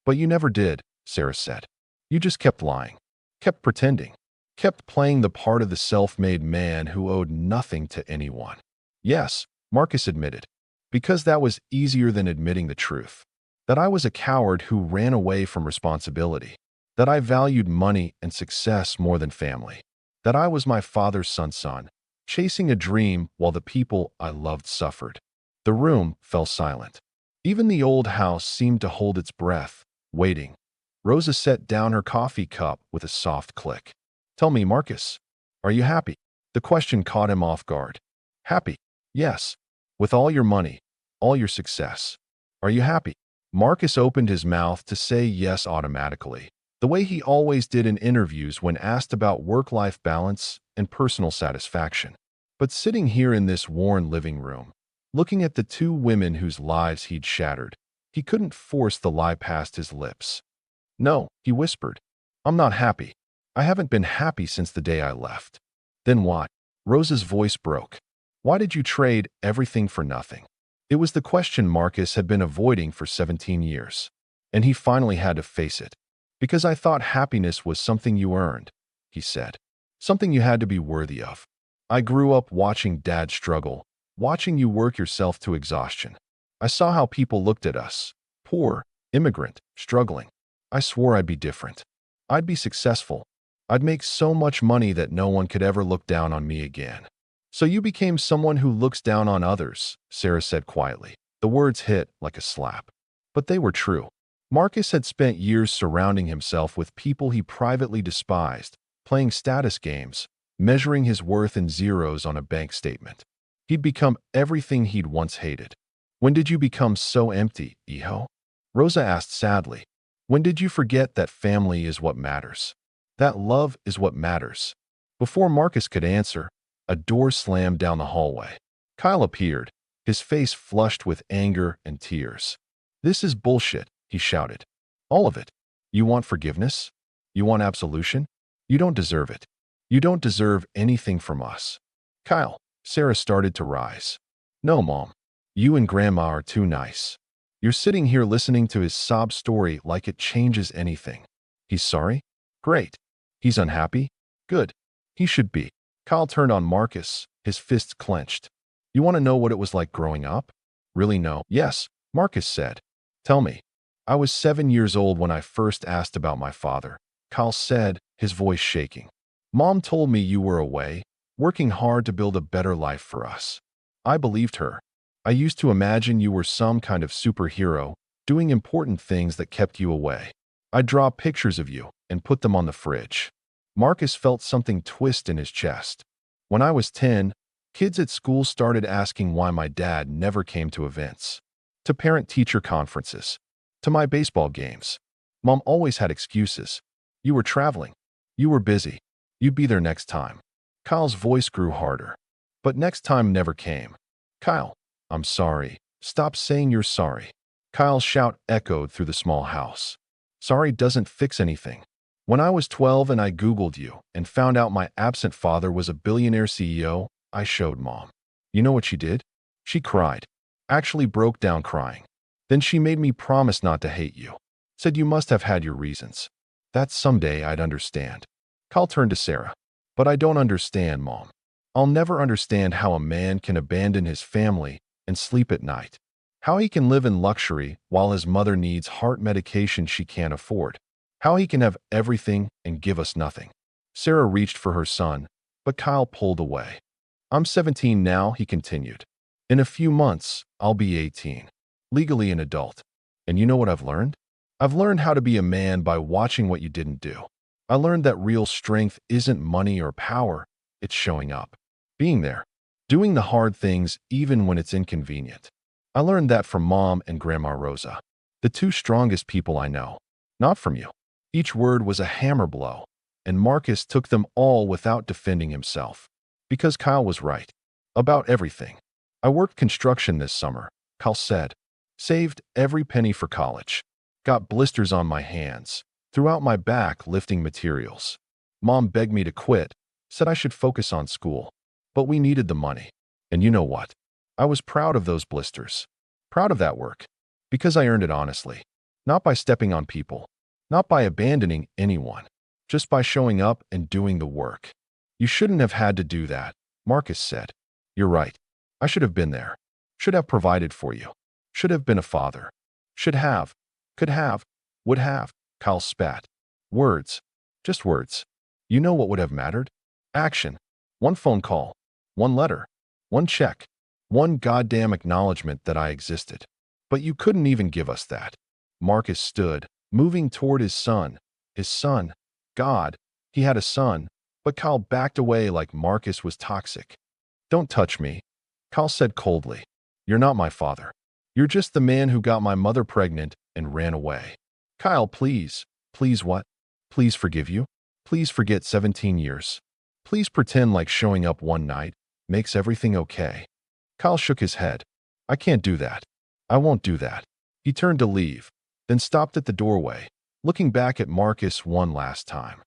S1: But you never did, Sarah said. You just kept lying, kept pretending, kept playing the part of the self-made man who owed nothing to anyone. Yes, Marcus admitted, because that was easier than admitting the truth. That I was a coward who ran away from responsibility. That I valued money and success more than family. That I was my father's son, chasing a dream while the people I loved suffered. The room fell silent. Even the old house seemed to hold its breath, waiting. Rosa set down her coffee cup with a soft click. Tell me, Marcus, are you happy? The question caught him off guard. Happy? Yes. With all your money, all your success. Are you happy? Marcus opened his mouth to say yes automatically, the way he always did in interviews when asked about work-life balance and personal satisfaction. But sitting here in this worn living room, looking at the two women whose lives he'd shattered, he couldn't force the lie past his lips. No, he whispered. I'm not happy. I haven't been happy since the day I left. Then what? Rosa's voice broke. Why did you trade everything for nothing? It was the question Marcus had been avoiding for 17 years. And he finally had to face it. Because I thought happiness was something you earned, he said. Something you had to be worthy of. I grew up watching Dad struggle, watching you work yourself to exhaustion. I saw how people looked at us. Poor, immigrant, struggling. I swore I'd be different. I'd be successful. I'd make so much money that no one could ever look down on me again. So you became someone who looks down on others, Sarah said quietly. The words hit like a slap. But they were true. Marcus had spent years surrounding himself with people he privately despised, playing status games, measuring his worth in zeros on a bank statement. He'd become everything he'd once hated. When did you become so empty, Iho? Rosa asked sadly. When did you forget that family is what matters? That love is what matters? Before Marcus could answer, a door slammed down the hallway. Kyle appeared, his face flushed with anger and tears. This is bullshit, he shouted. All of it. You want forgiveness? You want absolution? You don't deserve it. You don't deserve anything from us. Kyle, Sarah started to rise. No, Mom. You and Grandma are too nice. You're sitting here listening to his sob story like it changes anything. He's sorry? Great. He's unhappy? Good. He should be. Kyle turned on Marcus, his fists clenched. You want to know what it was like growing up? Really no. Yes, Marcus said. Tell me. I was 7 years old when I first asked about my father. Kyle said, his voice shaking. Mom told me you were away, working hard to build a better life for us. I believed her. I used to imagine you were some kind of superhero, doing important things that kept you away. I'd draw pictures of you and put them on the fridge. Marcus felt something twist in his chest. When I was 10, kids at school started asking why my dad never came to events, to parent-teacher conferences, to my baseball games. Mom always had excuses. You were traveling. You were busy. You'd be there next time. Kyle's voice grew harder. But next time never came. Kyle, I'm sorry. Stop saying you're sorry. Kyle's shout echoed through the small house. Sorry doesn't fix anything. When I was 12 and I Googled you and found out my absent father was a billionaire CEO, I showed Mom. You know what she did? She cried. Actually broke down crying. Then she made me promise not to hate you. Said you must have had your reasons. That someday I'd understand. Kyle turned to Sarah. But I don't understand, Mom. I'll never understand how a man can abandon his family and sleep at night. How he can live in luxury while his mother needs heart medication she can't afford. How he can have everything and give us nothing. Sarah reached for her son, but Kyle pulled away. I'm 17 now, he continued. In a few months, I'll be 18. Legally an adult. And you know what I've learned? I've learned how to be a man by watching what you didn't do. I learned that real strength isn't money or power, it's showing up. Being there. Doing the hard things even when it's inconvenient. I learned that from Mom and Grandma Rosa, the two strongest people I know. Not from you. Each word was a hammer blow, and Marcus took them all without defending himself. Because Kyle was right. About everything. I worked construction this summer, Kyle said. Saved every penny for college. Got blisters on my hands. Threw out my back lifting materials. Mom begged me to quit, said I should focus on school. But we needed the money. And you know what? I was proud of those blisters. Proud of that work. Because I earned it honestly. Not by stepping on people. Not by abandoning anyone. Just by showing up and doing the work. You shouldn't have had to do that, Marcus said. You're right. I should have been there. Should have provided for you. Should have been a father. Should have. Could have. Would have. Kyle spat. Words. Just words. You know what would have mattered? Action. One phone call. One letter. One check. One goddamn acknowledgement that I existed. But you couldn't even give us that. Marcus stood, moving toward his son. His son. God. He had a son. But Kyle backed away like Marcus was toxic. Don't touch me. Kyle said coldly. You're not my father. You're just the man who got my mother pregnant and ran away. Kyle, please. Please what? Please forgive you? Please forget 17 years. Please pretend like showing up one night makes everything okay. Kyle shook his head. I can't do that. I won't do that. He turned to leave, then stopped at the doorway, looking back at Marcus one last time.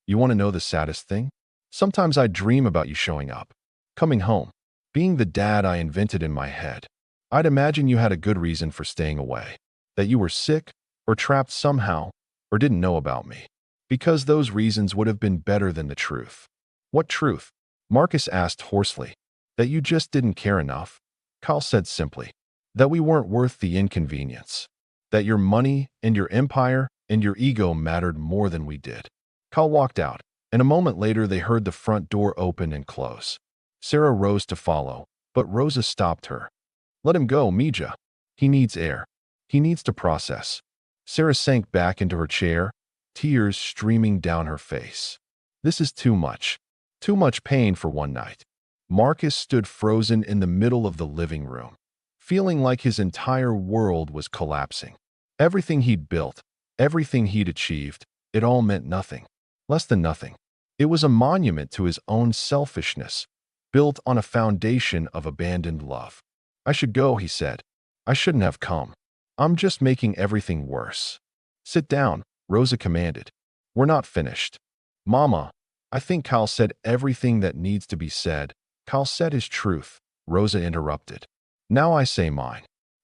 S1: You want to know the saddest thing? Sometimes I dream about you showing up, coming home, being the dad I invented in my head. I'd imagine you had a good reason for staying away, that you were sick or trapped somehow or didn't know about me, because those reasons would have been better than the truth. What truth? Marcus asked hoarsely. That you just didn't care enough? Kyle said simply. That we weren't worth the inconvenience. That your money and your empire and your ego mattered more than we did. Kyle walked out, and a moment later they heard the front door open and close. Sarah rose to follow, but Rosa stopped her. Let him go, Mija. He needs air. He needs to process. Sarah sank back into her chair, tears streaming down her face. This is too much. Too much pain for one night. Marcus stood frozen in the middle of the living room, feeling like his entire world was collapsing. Everything he'd built, everything he'd achieved, it all meant nothing. Less than nothing. It was a monument to his own selfishness, built on a foundation of abandoned love. I should go, he said. I shouldn't have come. I'm just making everything worse. Sit down, Rosa commanded. We're not finished. Mama, I think Kyle said everything that needs to be said. Kyle said his truth, Rosa interrupted. Now I say mine.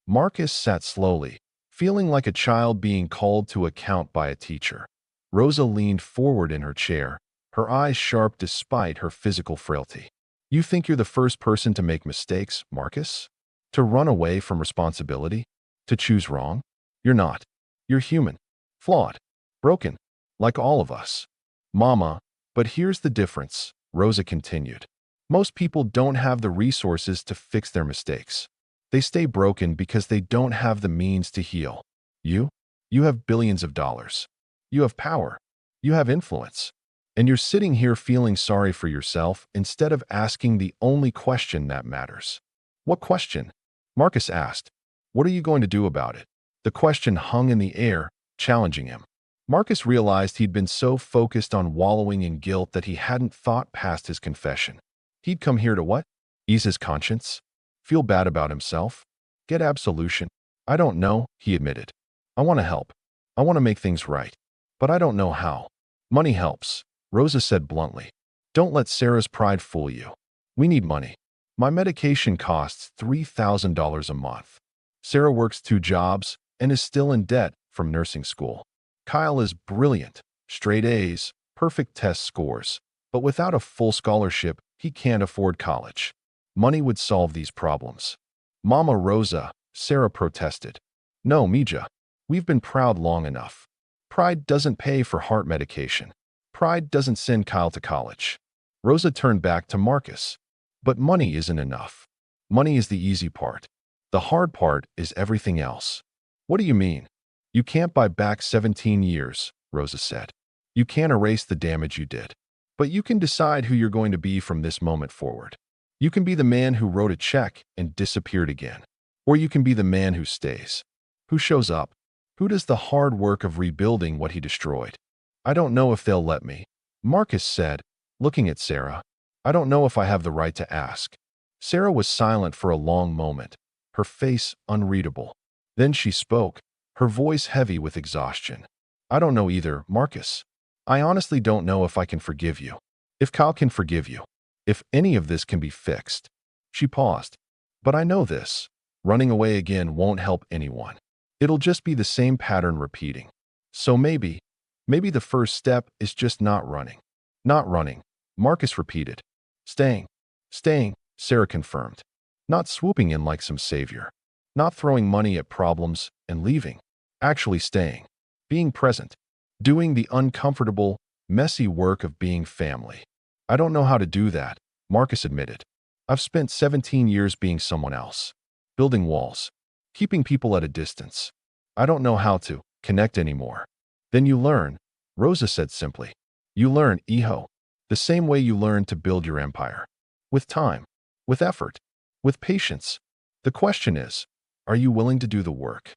S1: Marcus sat slowly, feeling like a child being called to account by a teacher. Rosa leaned forward in her chair, her eyes sharp despite her physical frailty. You think you're the first person to make mistakes, Marcus? To run away from responsibility? To choose wrong? You're not. You're human. Flawed. Broken. Like all of us. Mama, but here's the difference, Rosa continued. Most people don't have the resources to fix their mistakes. They stay broken because they don't have the means to heal. You have billions of dollars. You have power. You have influence. And you're sitting here feeling sorry for yourself instead of asking the only question that matters. What question? Marcus asked. What are you going to do about it? The question hung in the air, challenging him. Marcus realized he'd been so focused on wallowing in guilt that he hadn't thought past his confession. He'd come here to what? Ease his conscience? Feel bad about himself? Get absolution? I don't know, he admitted. I want to help. I want to make things right. But I don't know how. Money helps, Rosa said bluntly. Don't let Sarah's pride fool you. We need money. My medication costs $3,000 a month. Sarah works 2 jobs and is still in debt from nursing school. Kyle is brilliant, straight A's, perfect test scores, but without a full scholarship, he can't afford college. Money would solve these problems. Mama Rosa, Sarah protested. No, Mija. We've been proud long enough. Pride doesn't pay for heart medication. Pride doesn't send Kyle to college. Rosa turned back to Marcus. But money isn't enough. Money is the easy part. The hard part is everything else. What do you mean? You can't buy back 17 years, Rosa said. You can't erase the damage you did. But you can decide who you're going to be from this moment forward. You can be the man who wrote a check and disappeared again. Or you can be the man who stays. Who shows up? Who does the hard work of rebuilding what he destroyed? I don't know if they'll let me, Marcus said, looking at Sarah. I don't know if I have the right to ask. Sarah was silent for a long moment, her face unreadable. Then she spoke, her voice heavy with exhaustion. I don't know either, Marcus. I honestly don't know if I can forgive you. If Kyle can forgive you. If any of this can be fixed. She paused. But I know this. Running away again won't help anyone. It'll just be the same pattern repeating. So maybe the first step is just not running. Not running, Marcus repeated. Staying. Staying, Sarah confirmed. Not swooping in like some savior. Not throwing money at problems and leaving. Actually staying. Being present. Doing the uncomfortable, messy work of being family. I don't know how to do that, Marcus admitted. I've spent 17 years being someone else. Building walls. Keeping people at a distance. I don't know how to connect anymore. Then you learn, Rosa said simply. You learn, Iho. The same way you learn to build your empire. With time. With effort. With patience. The question is, are you willing to do the work?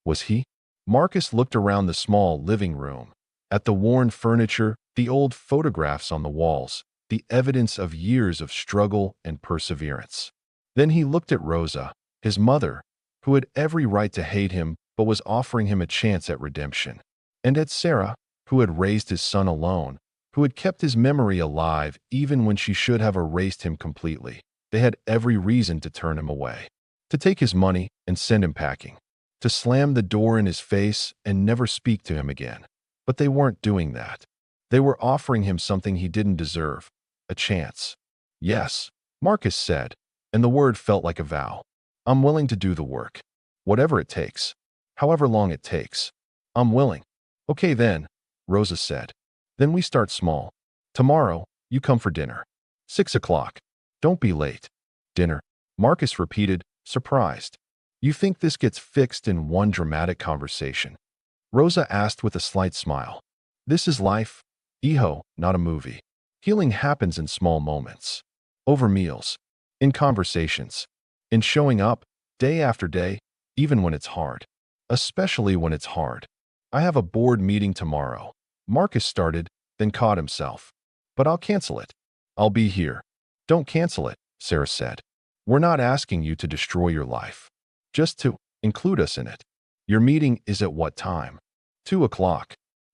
S1: Was he? Marcus looked around the small living room, at the worn furniture, the old photographs on the walls, the evidence of years of struggle and perseverance. Then he looked at Rosa, his mother, who had every right to hate him but was offering him a chance at redemption. And at Sarah, who had raised his son alone, who had kept his memory alive even when she should have erased him completely. They had every reason to turn him away, to take his money and send him packing, to slam the door in his face and never speak to him again. But they weren't doing that. They were offering him something he didn't deserve, a chance. Yes, Marcus said, and the word felt like a vow. I'm willing to do the work. Whatever it takes. However long it takes. I'm willing. Okay then, Rosa said. Then we start small. Tomorrow, you come for dinner. 6 o'clock. Don't be late. Dinner. Marcus repeated, surprised. You think this gets fixed in one dramatic conversation? Rosa asked with a slight smile. This is life, Iho, not a movie. Healing happens in small moments. Over meals. In conversations. In showing up, day after day, even when it's hard. Especially when it's hard. I have a board meeting tomorrow. Marcus started, then caught himself. But I'll cancel it. I'll be here. Don't cancel it, Sarah said. We're not asking you to destroy your life. Just to include us in it. Your meeting is at what time? 2 o'clock.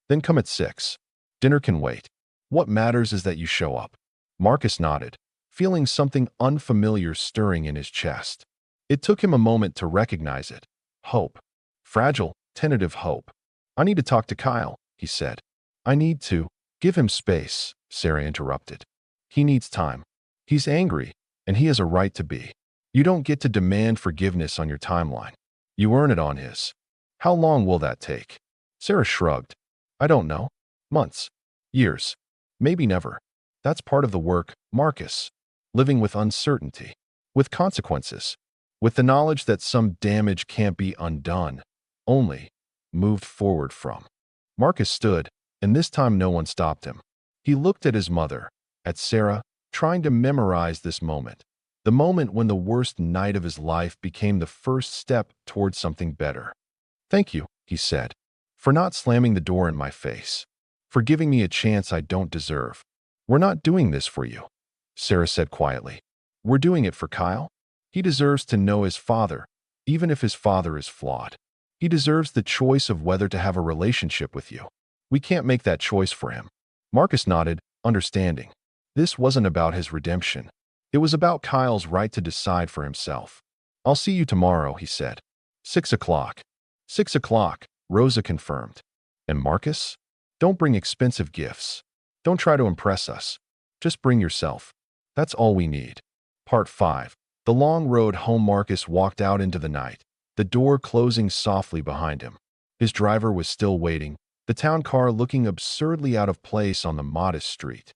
S1: Then come at 6. Dinner can wait. What matters is that you show up. Marcus nodded, feeling something unfamiliar stirring in his chest. It took him a moment to recognize it. Hope. Fragile, tentative hope. I need to talk to Kyle, he said. I need to. Give him space, Sarah interrupted. He needs time. He's angry, and he has a right to be. You don't get to demand forgiveness on your timeline. You earn it on his. How long will that take? Sarah shrugged. I don't know. Months. Years. Maybe never. That's part of the work, Marcus. Living with uncertainty. With consequences. With the knowledge that some damage can't be undone. Only moved forward from. Marcus stood, and this time no one stopped him. He looked at his mother, at Sarah, trying to memorize this moment. The moment when the worst night of his life became the first step towards something better. Thank you, he said. for not slamming the door in my face, for giving me a chance I don't deserve. We're not doing this for you, Sarah said quietly. We're doing it for Kyle. He deserves to know his father, even if his father is flawed. He deserves the choice of whether to have a relationship with you. We can't make that choice for him. Marcus nodded, understanding. This wasn't about his redemption. It was about Kyle's right to decide for himself. I'll see you tomorrow, he said. 6 o'clock. 6 o'clock, Rosa confirmed. And Marcus? Don't bring expensive gifts. Don't try to impress us. Just bring yourself. That's all we need. Part 5. The long road home. Marcus walked out into the night, the door closing softly behind him. His driver was still waiting, the town car looking absurdly out of place on the modest street.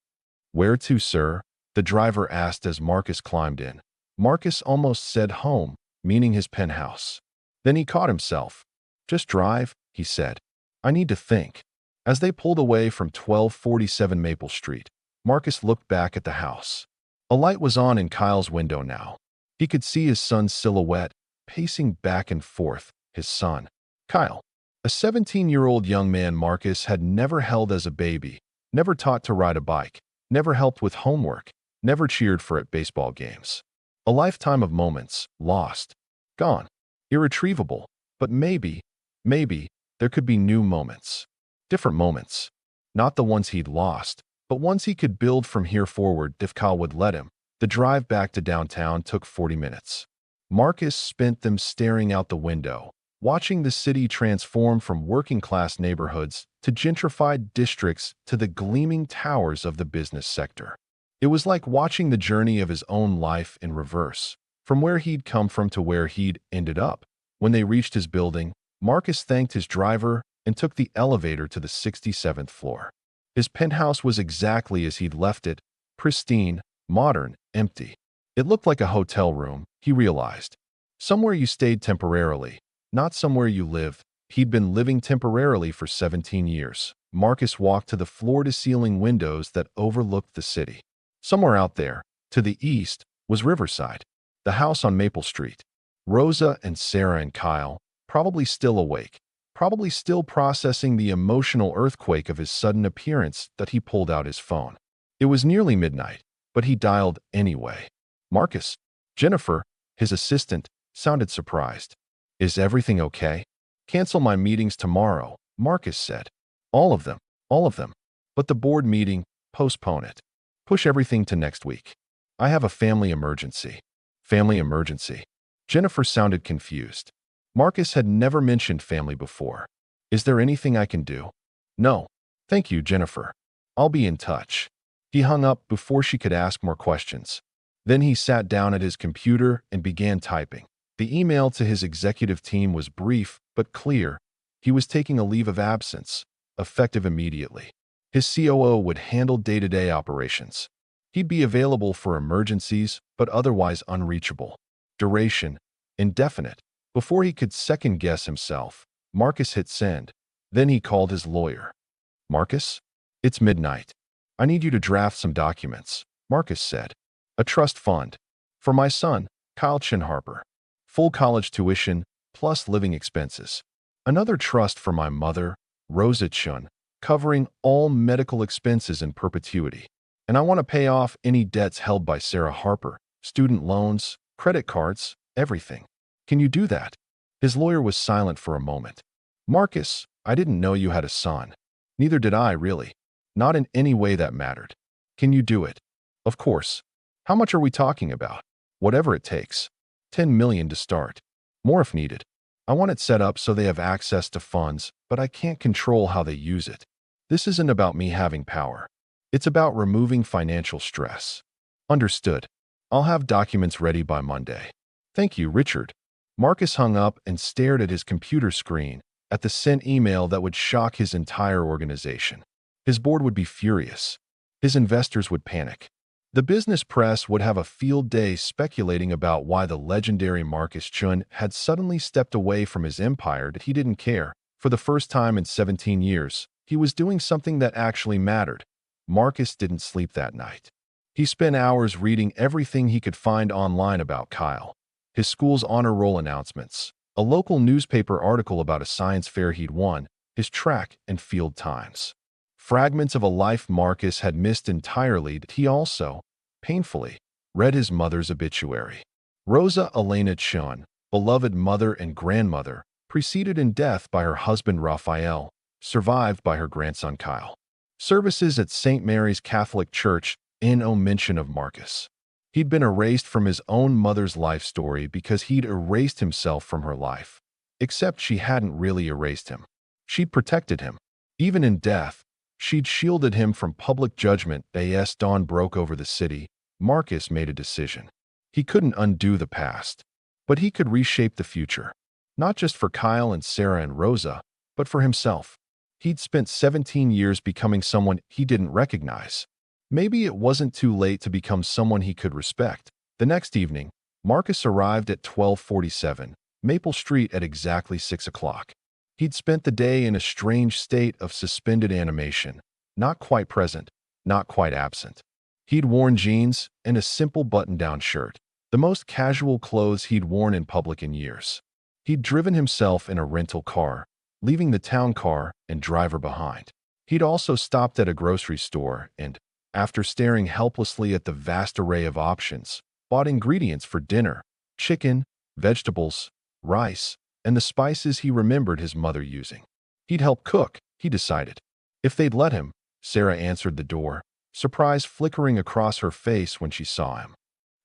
S1: Where to, sir? The driver asked as Marcus climbed in. Marcus almost said home, meaning his penthouse. Then he caught himself. Just drive, he said. I need to think. As they pulled away from 1247 Maple Street, Marcus looked back at the house. A light was on in Kyle's window now. He could see his son's silhouette, pacing back and forth, his son. Kyle, a 17-year-old young man Marcus had never held as a baby, never taught to ride a bike, never helped with homework, never cheered for at baseball games. A lifetime of moments, lost, gone, irretrievable, but maybe, there could be new moments. Different moments. Not the ones he'd lost, but ones he could build from here forward if Kyle would let him. The drive back to downtown took 40 minutes. Marcus spent them staring out the window, watching the city transform from working-class neighborhoods to gentrified districts to the gleaming towers of the business sector. It was like watching the journey of his own life in reverse, from where he'd come from to where he'd ended up. When they reached his building, Marcus thanked his driver and took the elevator to the 67th floor. His penthouse was exactly as he'd left it, pristine, modern, empty. It looked like a hotel room, he realized. Somewhere you stayed temporarily, not somewhere you lived. He'd been living temporarily for 17 years. Marcus walked to the floor-to-ceiling windows that overlooked the city. Somewhere out there, to the east, was Riverside, the house on Maple Street. Rosa and Sarah and Kyle, probably still awake, probably still processing the emotional earthquake of his sudden appearance that he pulled out his phone. It was nearly midnight, but he dialed anyway. Marcus, Jennifer, his assistant, sounded surprised. Is everything okay? Cancel my meetings tomorrow, Marcus said. All of them. But the board meeting, postpone it. Push everything to next week. I have a family emergency. Family emergency? Jennifer sounded confused. Marcus had never mentioned family before. Is there anything I can do? No. Thank you, Jennifer. I'll be in touch. He hung up before she could ask more questions. Then he sat down at his computer and began typing. The email to his executive team was brief but clear. He was taking a leave of absence, effective immediately. His COO would handle day-to-day operations. He'd be available for emergencies, but otherwise unreachable. Duration, indefinite. Before he could second-guess himself, Marcus hit send. Then he called his lawyer. Marcus? It's midnight. I need you to draft some documents, Marcus said. A trust fund. For my son, Kyle Chinharper. Full college tuition, plus living expenses. Another trust for my mother, Rosa Chun, covering all medical expenses in perpetuity. And I want to pay off any debts held by Sarah Harper, student loans, credit cards, everything. Can you do that? His lawyer was silent for a moment. Marcus, I didn't know you had a son. Neither did I, really. Not in any way that mattered. Can you do it? Of course. How much are we talking about? Whatever it takes. 10 million to start. More if needed. I want it set up so they have access to funds, but I can't control how they use it. This isn't about me having power. It's about removing financial stress. Understood. I'll have documents ready by Monday. Thank you, Richard. Marcus hung up and stared at his computer screen, at the sent email that would shock his entire organization. His board would be furious. His investors would panic. The business press would have a field day speculating about why the legendary Marcus Chun had suddenly stepped away from his empire that he didn't care. For the first time in 17 years, he was doing something that actually mattered. Marcus didn't sleep that night. He spent hours reading everything he could find online about Kyle. His school's honor roll announcements, a local newspaper article about a science fair he'd won, his track and field times. Fragments of a life Marcus had missed entirely. He also, painfully, read his mother's obituary. Rosa Elena Chun, beloved mother and grandmother, preceded in death by her husband Raphael, survived by her grandson Kyle. Services at St. Mary's Catholic Church, no mention of Marcus. He'd been erased from his own mother's life story because he'd erased himself from her life. Except she hadn't really erased him. She'd protected him. Even in death, she'd shielded him from public judgment. As dawn broke over the city, Marcus made a decision. He couldn't undo the past, but he could reshape the future. Not just for Kyle and Sarah and Rosa, but for himself. He'd spent 17 years becoming someone he didn't recognize. Maybe it wasn't too late to become someone he could respect. The next evening, Marcus arrived at 1247 Maple Street at exactly 6 o'clock. He'd spent the day in a strange state of suspended animation, not quite present, not quite absent. He'd worn jeans and a simple button-down shirt, the most casual clothes he'd worn in public in years. He'd driven himself in a rental car, leaving the town car and driver behind. He'd also stopped at a grocery store and, after staring helplessly at the vast array of options, bought ingredients for dinner: chicken, vegetables, rice, and the spices he remembered his mother using. He'd help cook, he decided. If they'd let him. Sarah answered the door, surprise flickering across her face when she saw him.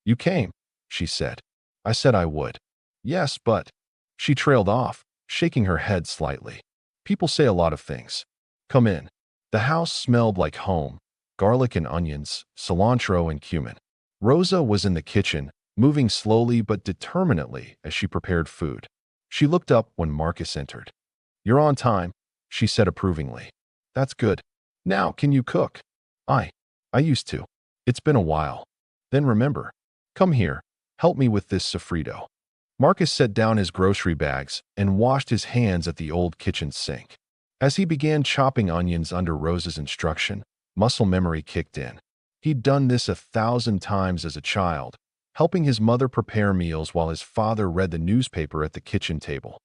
S1: "You came," she said. "I said I would." "Yes, but—" She trailed off, shaking her head slightly. "People say a lot of things. Come in." The house smelled like home: garlic and onions, cilantro and cumin. Rosa was in the kitchen, moving slowly but determinedly as she prepared food. She looked up when Marcus entered. "You're on time," she said approvingly. "That's good. Now, can you cook?" I used to. It's been a while." "Then remember. Come here. Help me with this sofrito." Marcus set down his grocery bags and washed his hands at the old kitchen sink. As he began chopping onions under Rosa's instruction, muscle memory kicked in. He'd done this 1,000 times as a child, helping his mother prepare meals while his father read the newspaper at the kitchen table.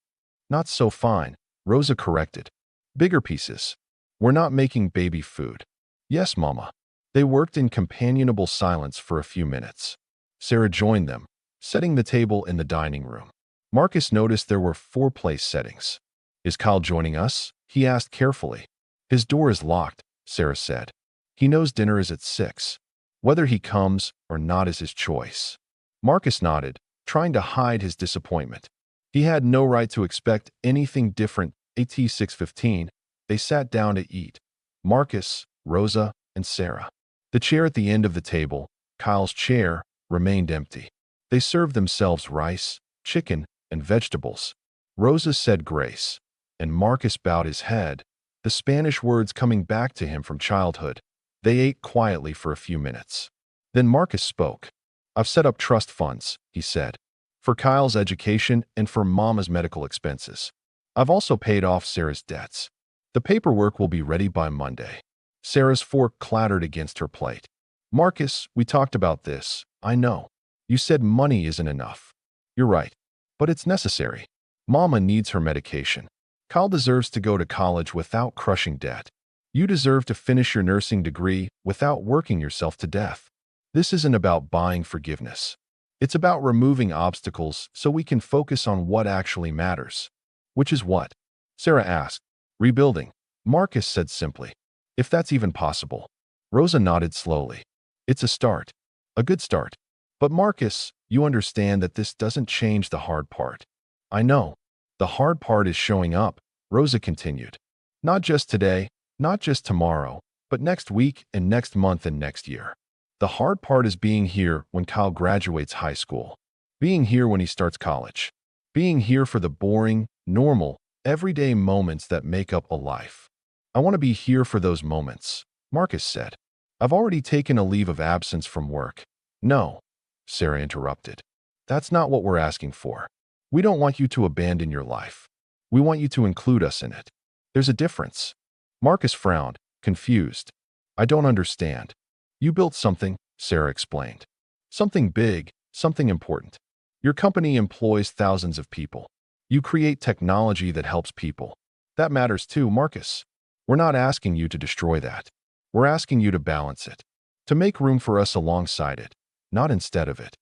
S1: "Not so fine," Rosa corrected. "Bigger pieces. We're not making baby food." "Yes, Mama." They worked in companionable silence for a few minutes. Sarah joined them, setting the table in the dining room. Marcus noticed there were 4 place settings. "Is Kyle joining us?" he asked carefully. "His door is locked," Sarah said. "He knows dinner is at 6. Whether he comes or not is his choice." Marcus nodded, trying to hide his disappointment. He had no right to expect anything different. At 6:15, they sat down to eat. Marcus, Rosa, and Sarah. The chair at the end of the table, Kyle's chair, remained empty. They served themselves rice, chicken, and vegetables. Rosa said grace, and Marcus bowed his head, the Spanish words coming back to him from childhood. They ate quietly for a few minutes. Then Marcus spoke. "I've set up trust funds," he said, "for Kyle's education and for Mama's medical expenses. I've also paid off Sarah's debts. The paperwork will be ready by Monday." Sarah's fork clattered against her plate. "Marcus, we talked about this. I know. You said money isn't enough. You're right. But it's necessary. Mama needs her medication. Kyle deserves to go to college without crushing debt. You deserve to finish your nursing degree without working yourself to death. This isn't about buying forgiveness. It's about removing obstacles so we can focus on what actually matters." "Which is what?" Sarah asked. "Rebuilding," Marcus said simply. "If that's even possible." Rosa nodded slowly. "It's a start. A good start. But Marcus, you understand that this doesn't change the hard part." "I know. The hard part is showing up," Rosa continued. "Not just today, not just tomorrow, but next week and next month and next year. The hard part is being here when Kyle graduates high school, being here when he starts college, being here for the boring, normal, everyday moments that make up a life." "I want to be here for those moments," Marcus said. "I've already taken a leave of absence from work." "No," Sarah interrupted. "That's not what we're asking for. We don't want you to abandon your life. We want you to include us in it. There's a difference." Marcus frowned, confused. "I don't understand." "You built something," Sarah explained. "Something big, something important. Your company employs thousands of people. You create technology that helps people. That matters too, Marcus. We're not asking you to destroy that. We're asking you to balance it, to make room for us alongside it, not instead of it.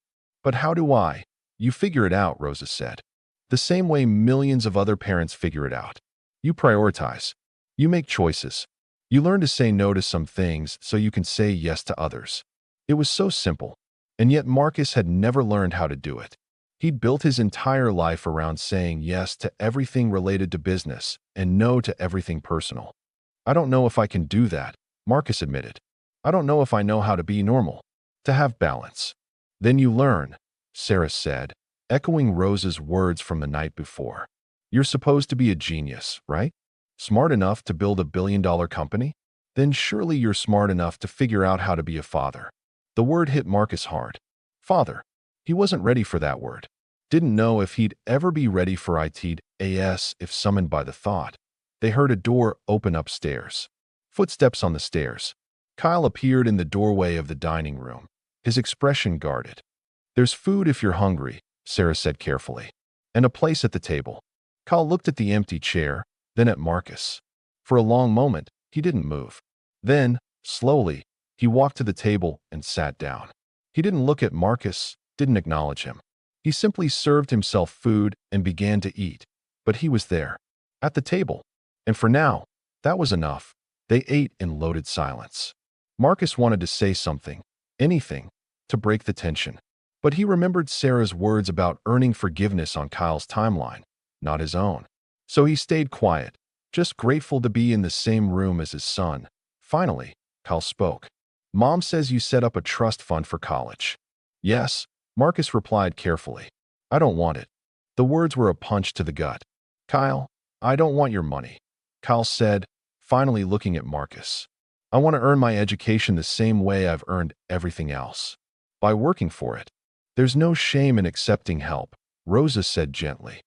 S1: But how do I? You figure it out, Rosa said. The same way millions of other parents figure it out. You prioritize. You make choices. You learn to say no to some things so you can say yes to others. It was so simple. And yet Marcus had never learned how to do it. He'd built his entire life around saying yes to everything related to business and no to everything personal. I don't know if I can do that, Marcus admitted. I don't know if I know how to be normal, to have balance. Then you learn, Sarah said, echoing Rosa's words from the night before. You're supposed to be a genius, right? Smart enough to build $1 billion company? Then surely you're smart enough to figure out how to be a father. The word hit Marcus hard. Father. He wasn't ready for that word. Didn't know if he'd ever be ready for it.Tags if summoned by the thought. They heard a door open upstairs. Footsteps on the stairs. Kyle appeared in the doorway of the dining room, his expression guarded. There's food if you're hungry, Sarah said carefully, and a place at the table. Kyle looked at the empty chair, then at Marcus. For a long moment, he didn't move. Then, slowly, he walked to the table and sat down. He didn't look at Marcus, didn't acknowledge him. He simply served himself food and began to eat. But he was there, at the table. And for now, that was enough. They ate in loaded silence. Marcus wanted to say something, anything, to break the tension. But he remembered Sarah's words about earning forgiveness on Kyle's timeline, not his own. So he stayed quiet, just grateful to be in the same room as his son. Finally, Kyle spoke. Mom says you set up a trust fund for college. Yes, Marcus replied carefully. I don't want it. The words were a punch to the gut. Kyle, I don't want your money. Kyle said, finally looking at Marcus. I want to earn my education the same way I've earned everything else. By working for it. There's no shame in accepting help, Rosa said gently.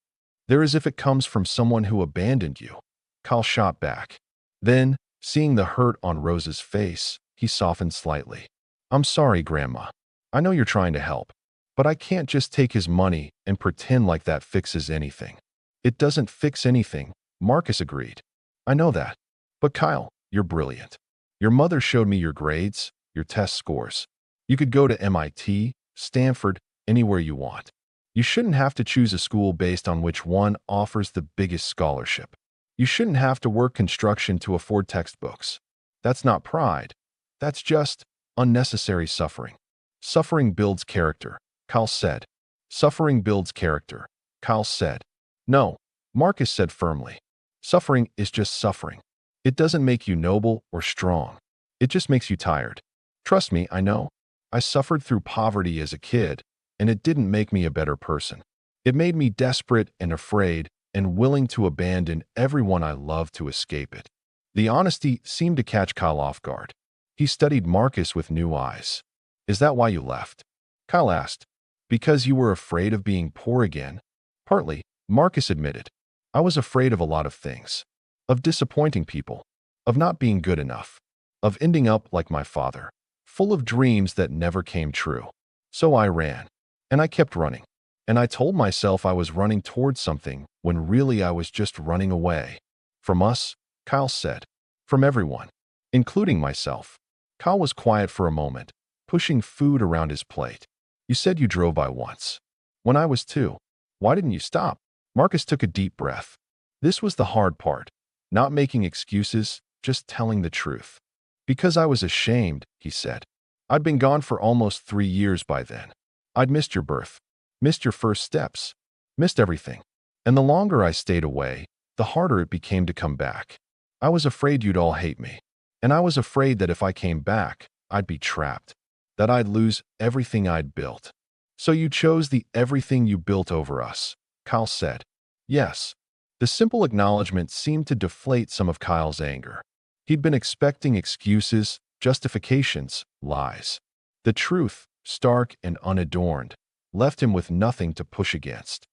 S1: There is if it comes from someone who abandoned you. Kyle shot back. Then, seeing the hurt on Rosa's face, he softened slightly. I'm sorry, Grandma. I know you're trying to help. But I can't just take his money and pretend like that fixes anything. It doesn't fix anything, Marcus agreed. I know that. But Kyle, you're brilliant. Your mother showed me your grades, your test scores. You could go to MIT, Stanford, anywhere you want. You shouldn't have to choose a school based on which one offers the biggest scholarship. You shouldn't have to work construction to afford textbooks. That's not pride. That's just unnecessary suffering. Suffering builds character, Kyle said. Suffering builds character, Kyle said. No, Marcus said firmly. Suffering is just suffering. It doesn't make you noble or strong. It just makes you tired. Trust me, I know. I suffered through poverty as a kid, and it didn't make me a better person. It made me desperate and afraid and willing to abandon everyone I loved to escape it. The honesty seemed to catch Kyle off guard. He studied Marcus with new eyes. Is that why you left? Kyle asked. Because you were afraid of being poor again? Partly, Marcus admitted. I was afraid of a lot of things. Of disappointing people. Of not being good enough. Of ending up like my father. Full of dreams that never came true. So I ran. And I kept running. And I told myself I was running towards something when really I was just running away. From us, Kyle said. From everyone. Including myself. Kyle was quiet for a moment, pushing food around his plate. You said you drove by once. When I was 2. Why didn't you stop? Marcus took a deep breath. This was the hard part. Not making excuses, just telling the truth. Because I was ashamed, he said. I'd been gone for almost 3 years by then. I'd missed your birth. Missed your first steps. Missed everything. And the longer I stayed away, the harder it became to come back. I was afraid you'd all hate me. And I was afraid that if I came back, I'd be trapped. That I'd lose everything I'd built. So you chose the everything you built over us, Kyle said. Yes. The simple acknowledgement seemed to deflate some of Kyle's anger. He'd been expecting excuses, justifications, lies. The truth, stark and unadorned, left him with nothing to push against.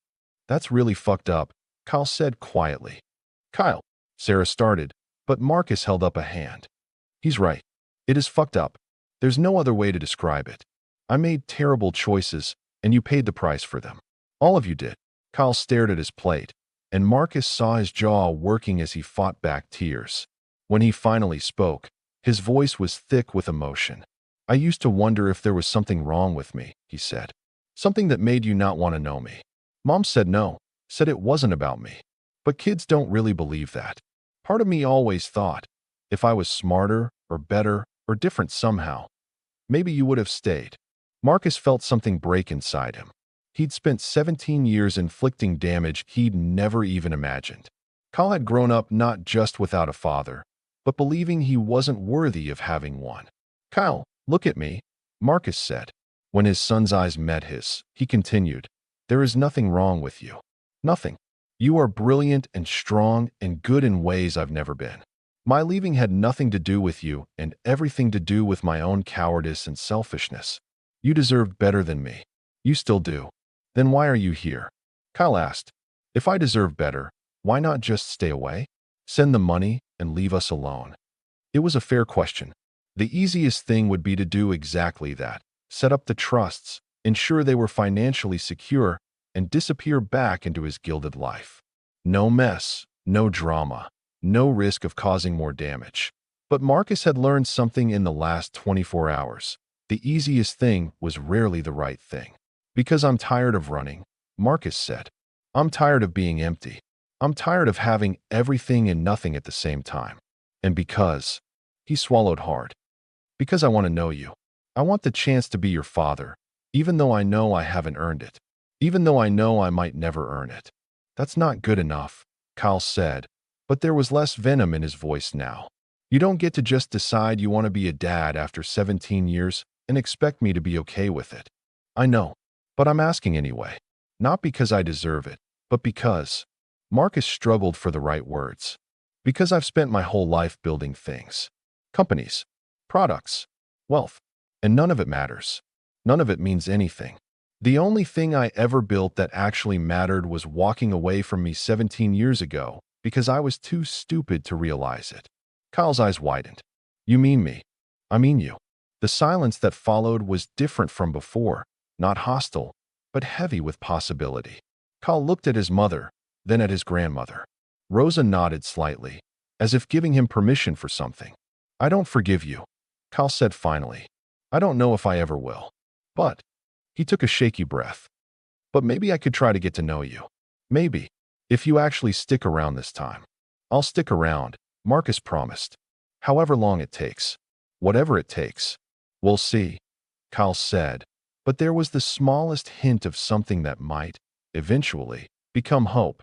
S1: That's really fucked up, Kyle said quietly. Kyle, Sarah started, but Marcus held up a hand. He's right. It is fucked up. There's no other way to describe it. I made terrible choices, and you paid the price for them. All of you did. Kyle stared at his plate. and Marcus saw his jaw working as he fought back tears. When he finally spoke, his voice was thick with emotion. "I used to wonder if there was something wrong with me," he said. "Something that made you not want to know me. Mom said no, said it wasn't about me. But kids don't really believe that. Part of me always thought, if I was smarter or better or different somehow, maybe you would have stayed." Marcus felt something break inside him. He'd spent 17 years inflicting damage he'd never even imagined. Kyle had grown up not just without a father, but believing he wasn't worthy of having one. "Kyle, look at me," Marcus said. When his son's eyes met his, he continued, "There is nothing wrong with you. Nothing. You are brilliant and strong and good in ways I've never been. My leaving had nothing to do with you and everything to do with my own cowardice and selfishness. You deserved better than me. You still do. Then why are you here?" Kyle asked. "If I deserve better, why not just stay away? Send the money and leave us alone?" It was a fair question. The easiest thing would be to do exactly that. Set up the trusts, ensure they were financially secure, and disappear back into his gilded life. No mess, no drama, no risk of causing more damage. But Marcus had learned something in the last 24 hours. The easiest thing was rarely the right thing. "Because I'm tired of running," Marcus said. "I'm tired of being empty. I'm tired of having everything and nothing at the same time. And because," he swallowed hard, "because I want to know you. I want the chance to be your father, even though I know I haven't earned it. Even though I know I might never earn it." "That's not good enough," Kyle said, but there was less venom in his voice now. "You don't get to just decide you want to be a dad after 17 years and expect me to be okay with it. I know, but I'm asking anyway. Not because I deserve it, but because—" Marcus struggled for the right words. "Because I've spent my whole life building things. Companies, products, wealth, and none of it matters. None of it means anything. The only thing I ever built that actually mattered was walking away from me 17 years ago because I was too stupid to realize it." Kyle's eyes widened. "You mean me. I mean you." The silence that followed was different from before, not hostile, but heavy with possibility. Kyle looked at his mother, then at his grandmother. Rosa nodded slightly, as if giving him permission for something. "I don't forgive you," Kyle said finally. "I don't know if I ever will. But," he took a shaky breath, "but maybe I could try to get to know you. Maybe, if you actually stick around this time." "I'll stick around," Marcus promised. "However long it takes. Whatever it takes. We'll see," Kyle said, but there was the smallest hint of something that might, eventually, become hope.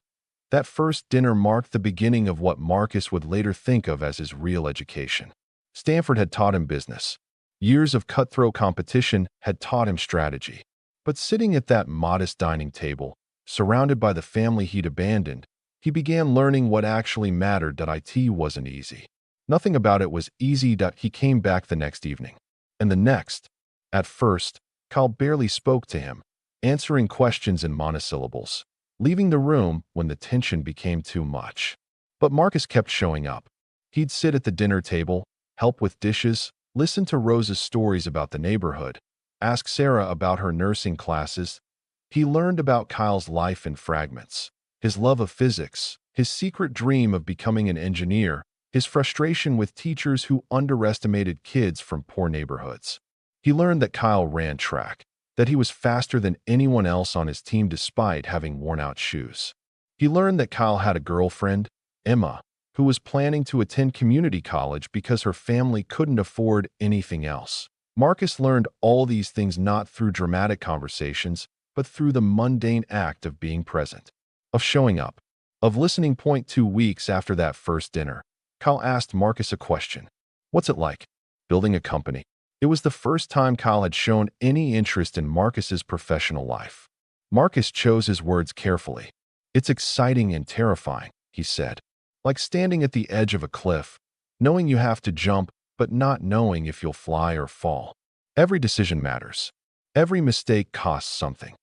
S1: That first dinner marked the beginning of what Marcus would later think of as his real education. Stanford had taught him business. Years of cutthroat competition had taught him strategy. But sitting at that modest dining table, surrounded by the family he'd abandoned, he began learning what actually mattered. That IT wasn't easy. Nothing about it was easy. He came back the next evening. And the next. At first, Kyle barely spoke to him, answering questions in monosyllables, leaving the room when the tension became too much. But Marcus kept showing up. He'd sit at the dinner table, help with dishes, listen to Rosa's stories about the neighborhood, ask Sarah about her nursing classes. He learned about Kyle's life in fragments, his love of physics, his secret dream of becoming an engineer, his frustration with teachers who underestimated kids from poor neighborhoods. He learned that Kyle ran track, that he was faster than anyone else on his team despite having worn-out shoes. He learned that Kyle had a girlfriend, Emma, who was planning to attend community college because her family couldn't afford anything else. Marcus learned all these things not through dramatic conversations, but through the mundane act of being present, of showing up, of listening. 2 weeks after that first dinner, Kyle asked Marcus a question. "What's it like, building a company?" It was the first time Kyle had shown any interest in Marcus's professional life. Marcus chose his words carefully. "It's exciting and terrifying," he said. "Like standing at the edge of a cliff, knowing you have to jump, but not knowing if you'll fly or fall. Every decision matters. Every mistake costs something.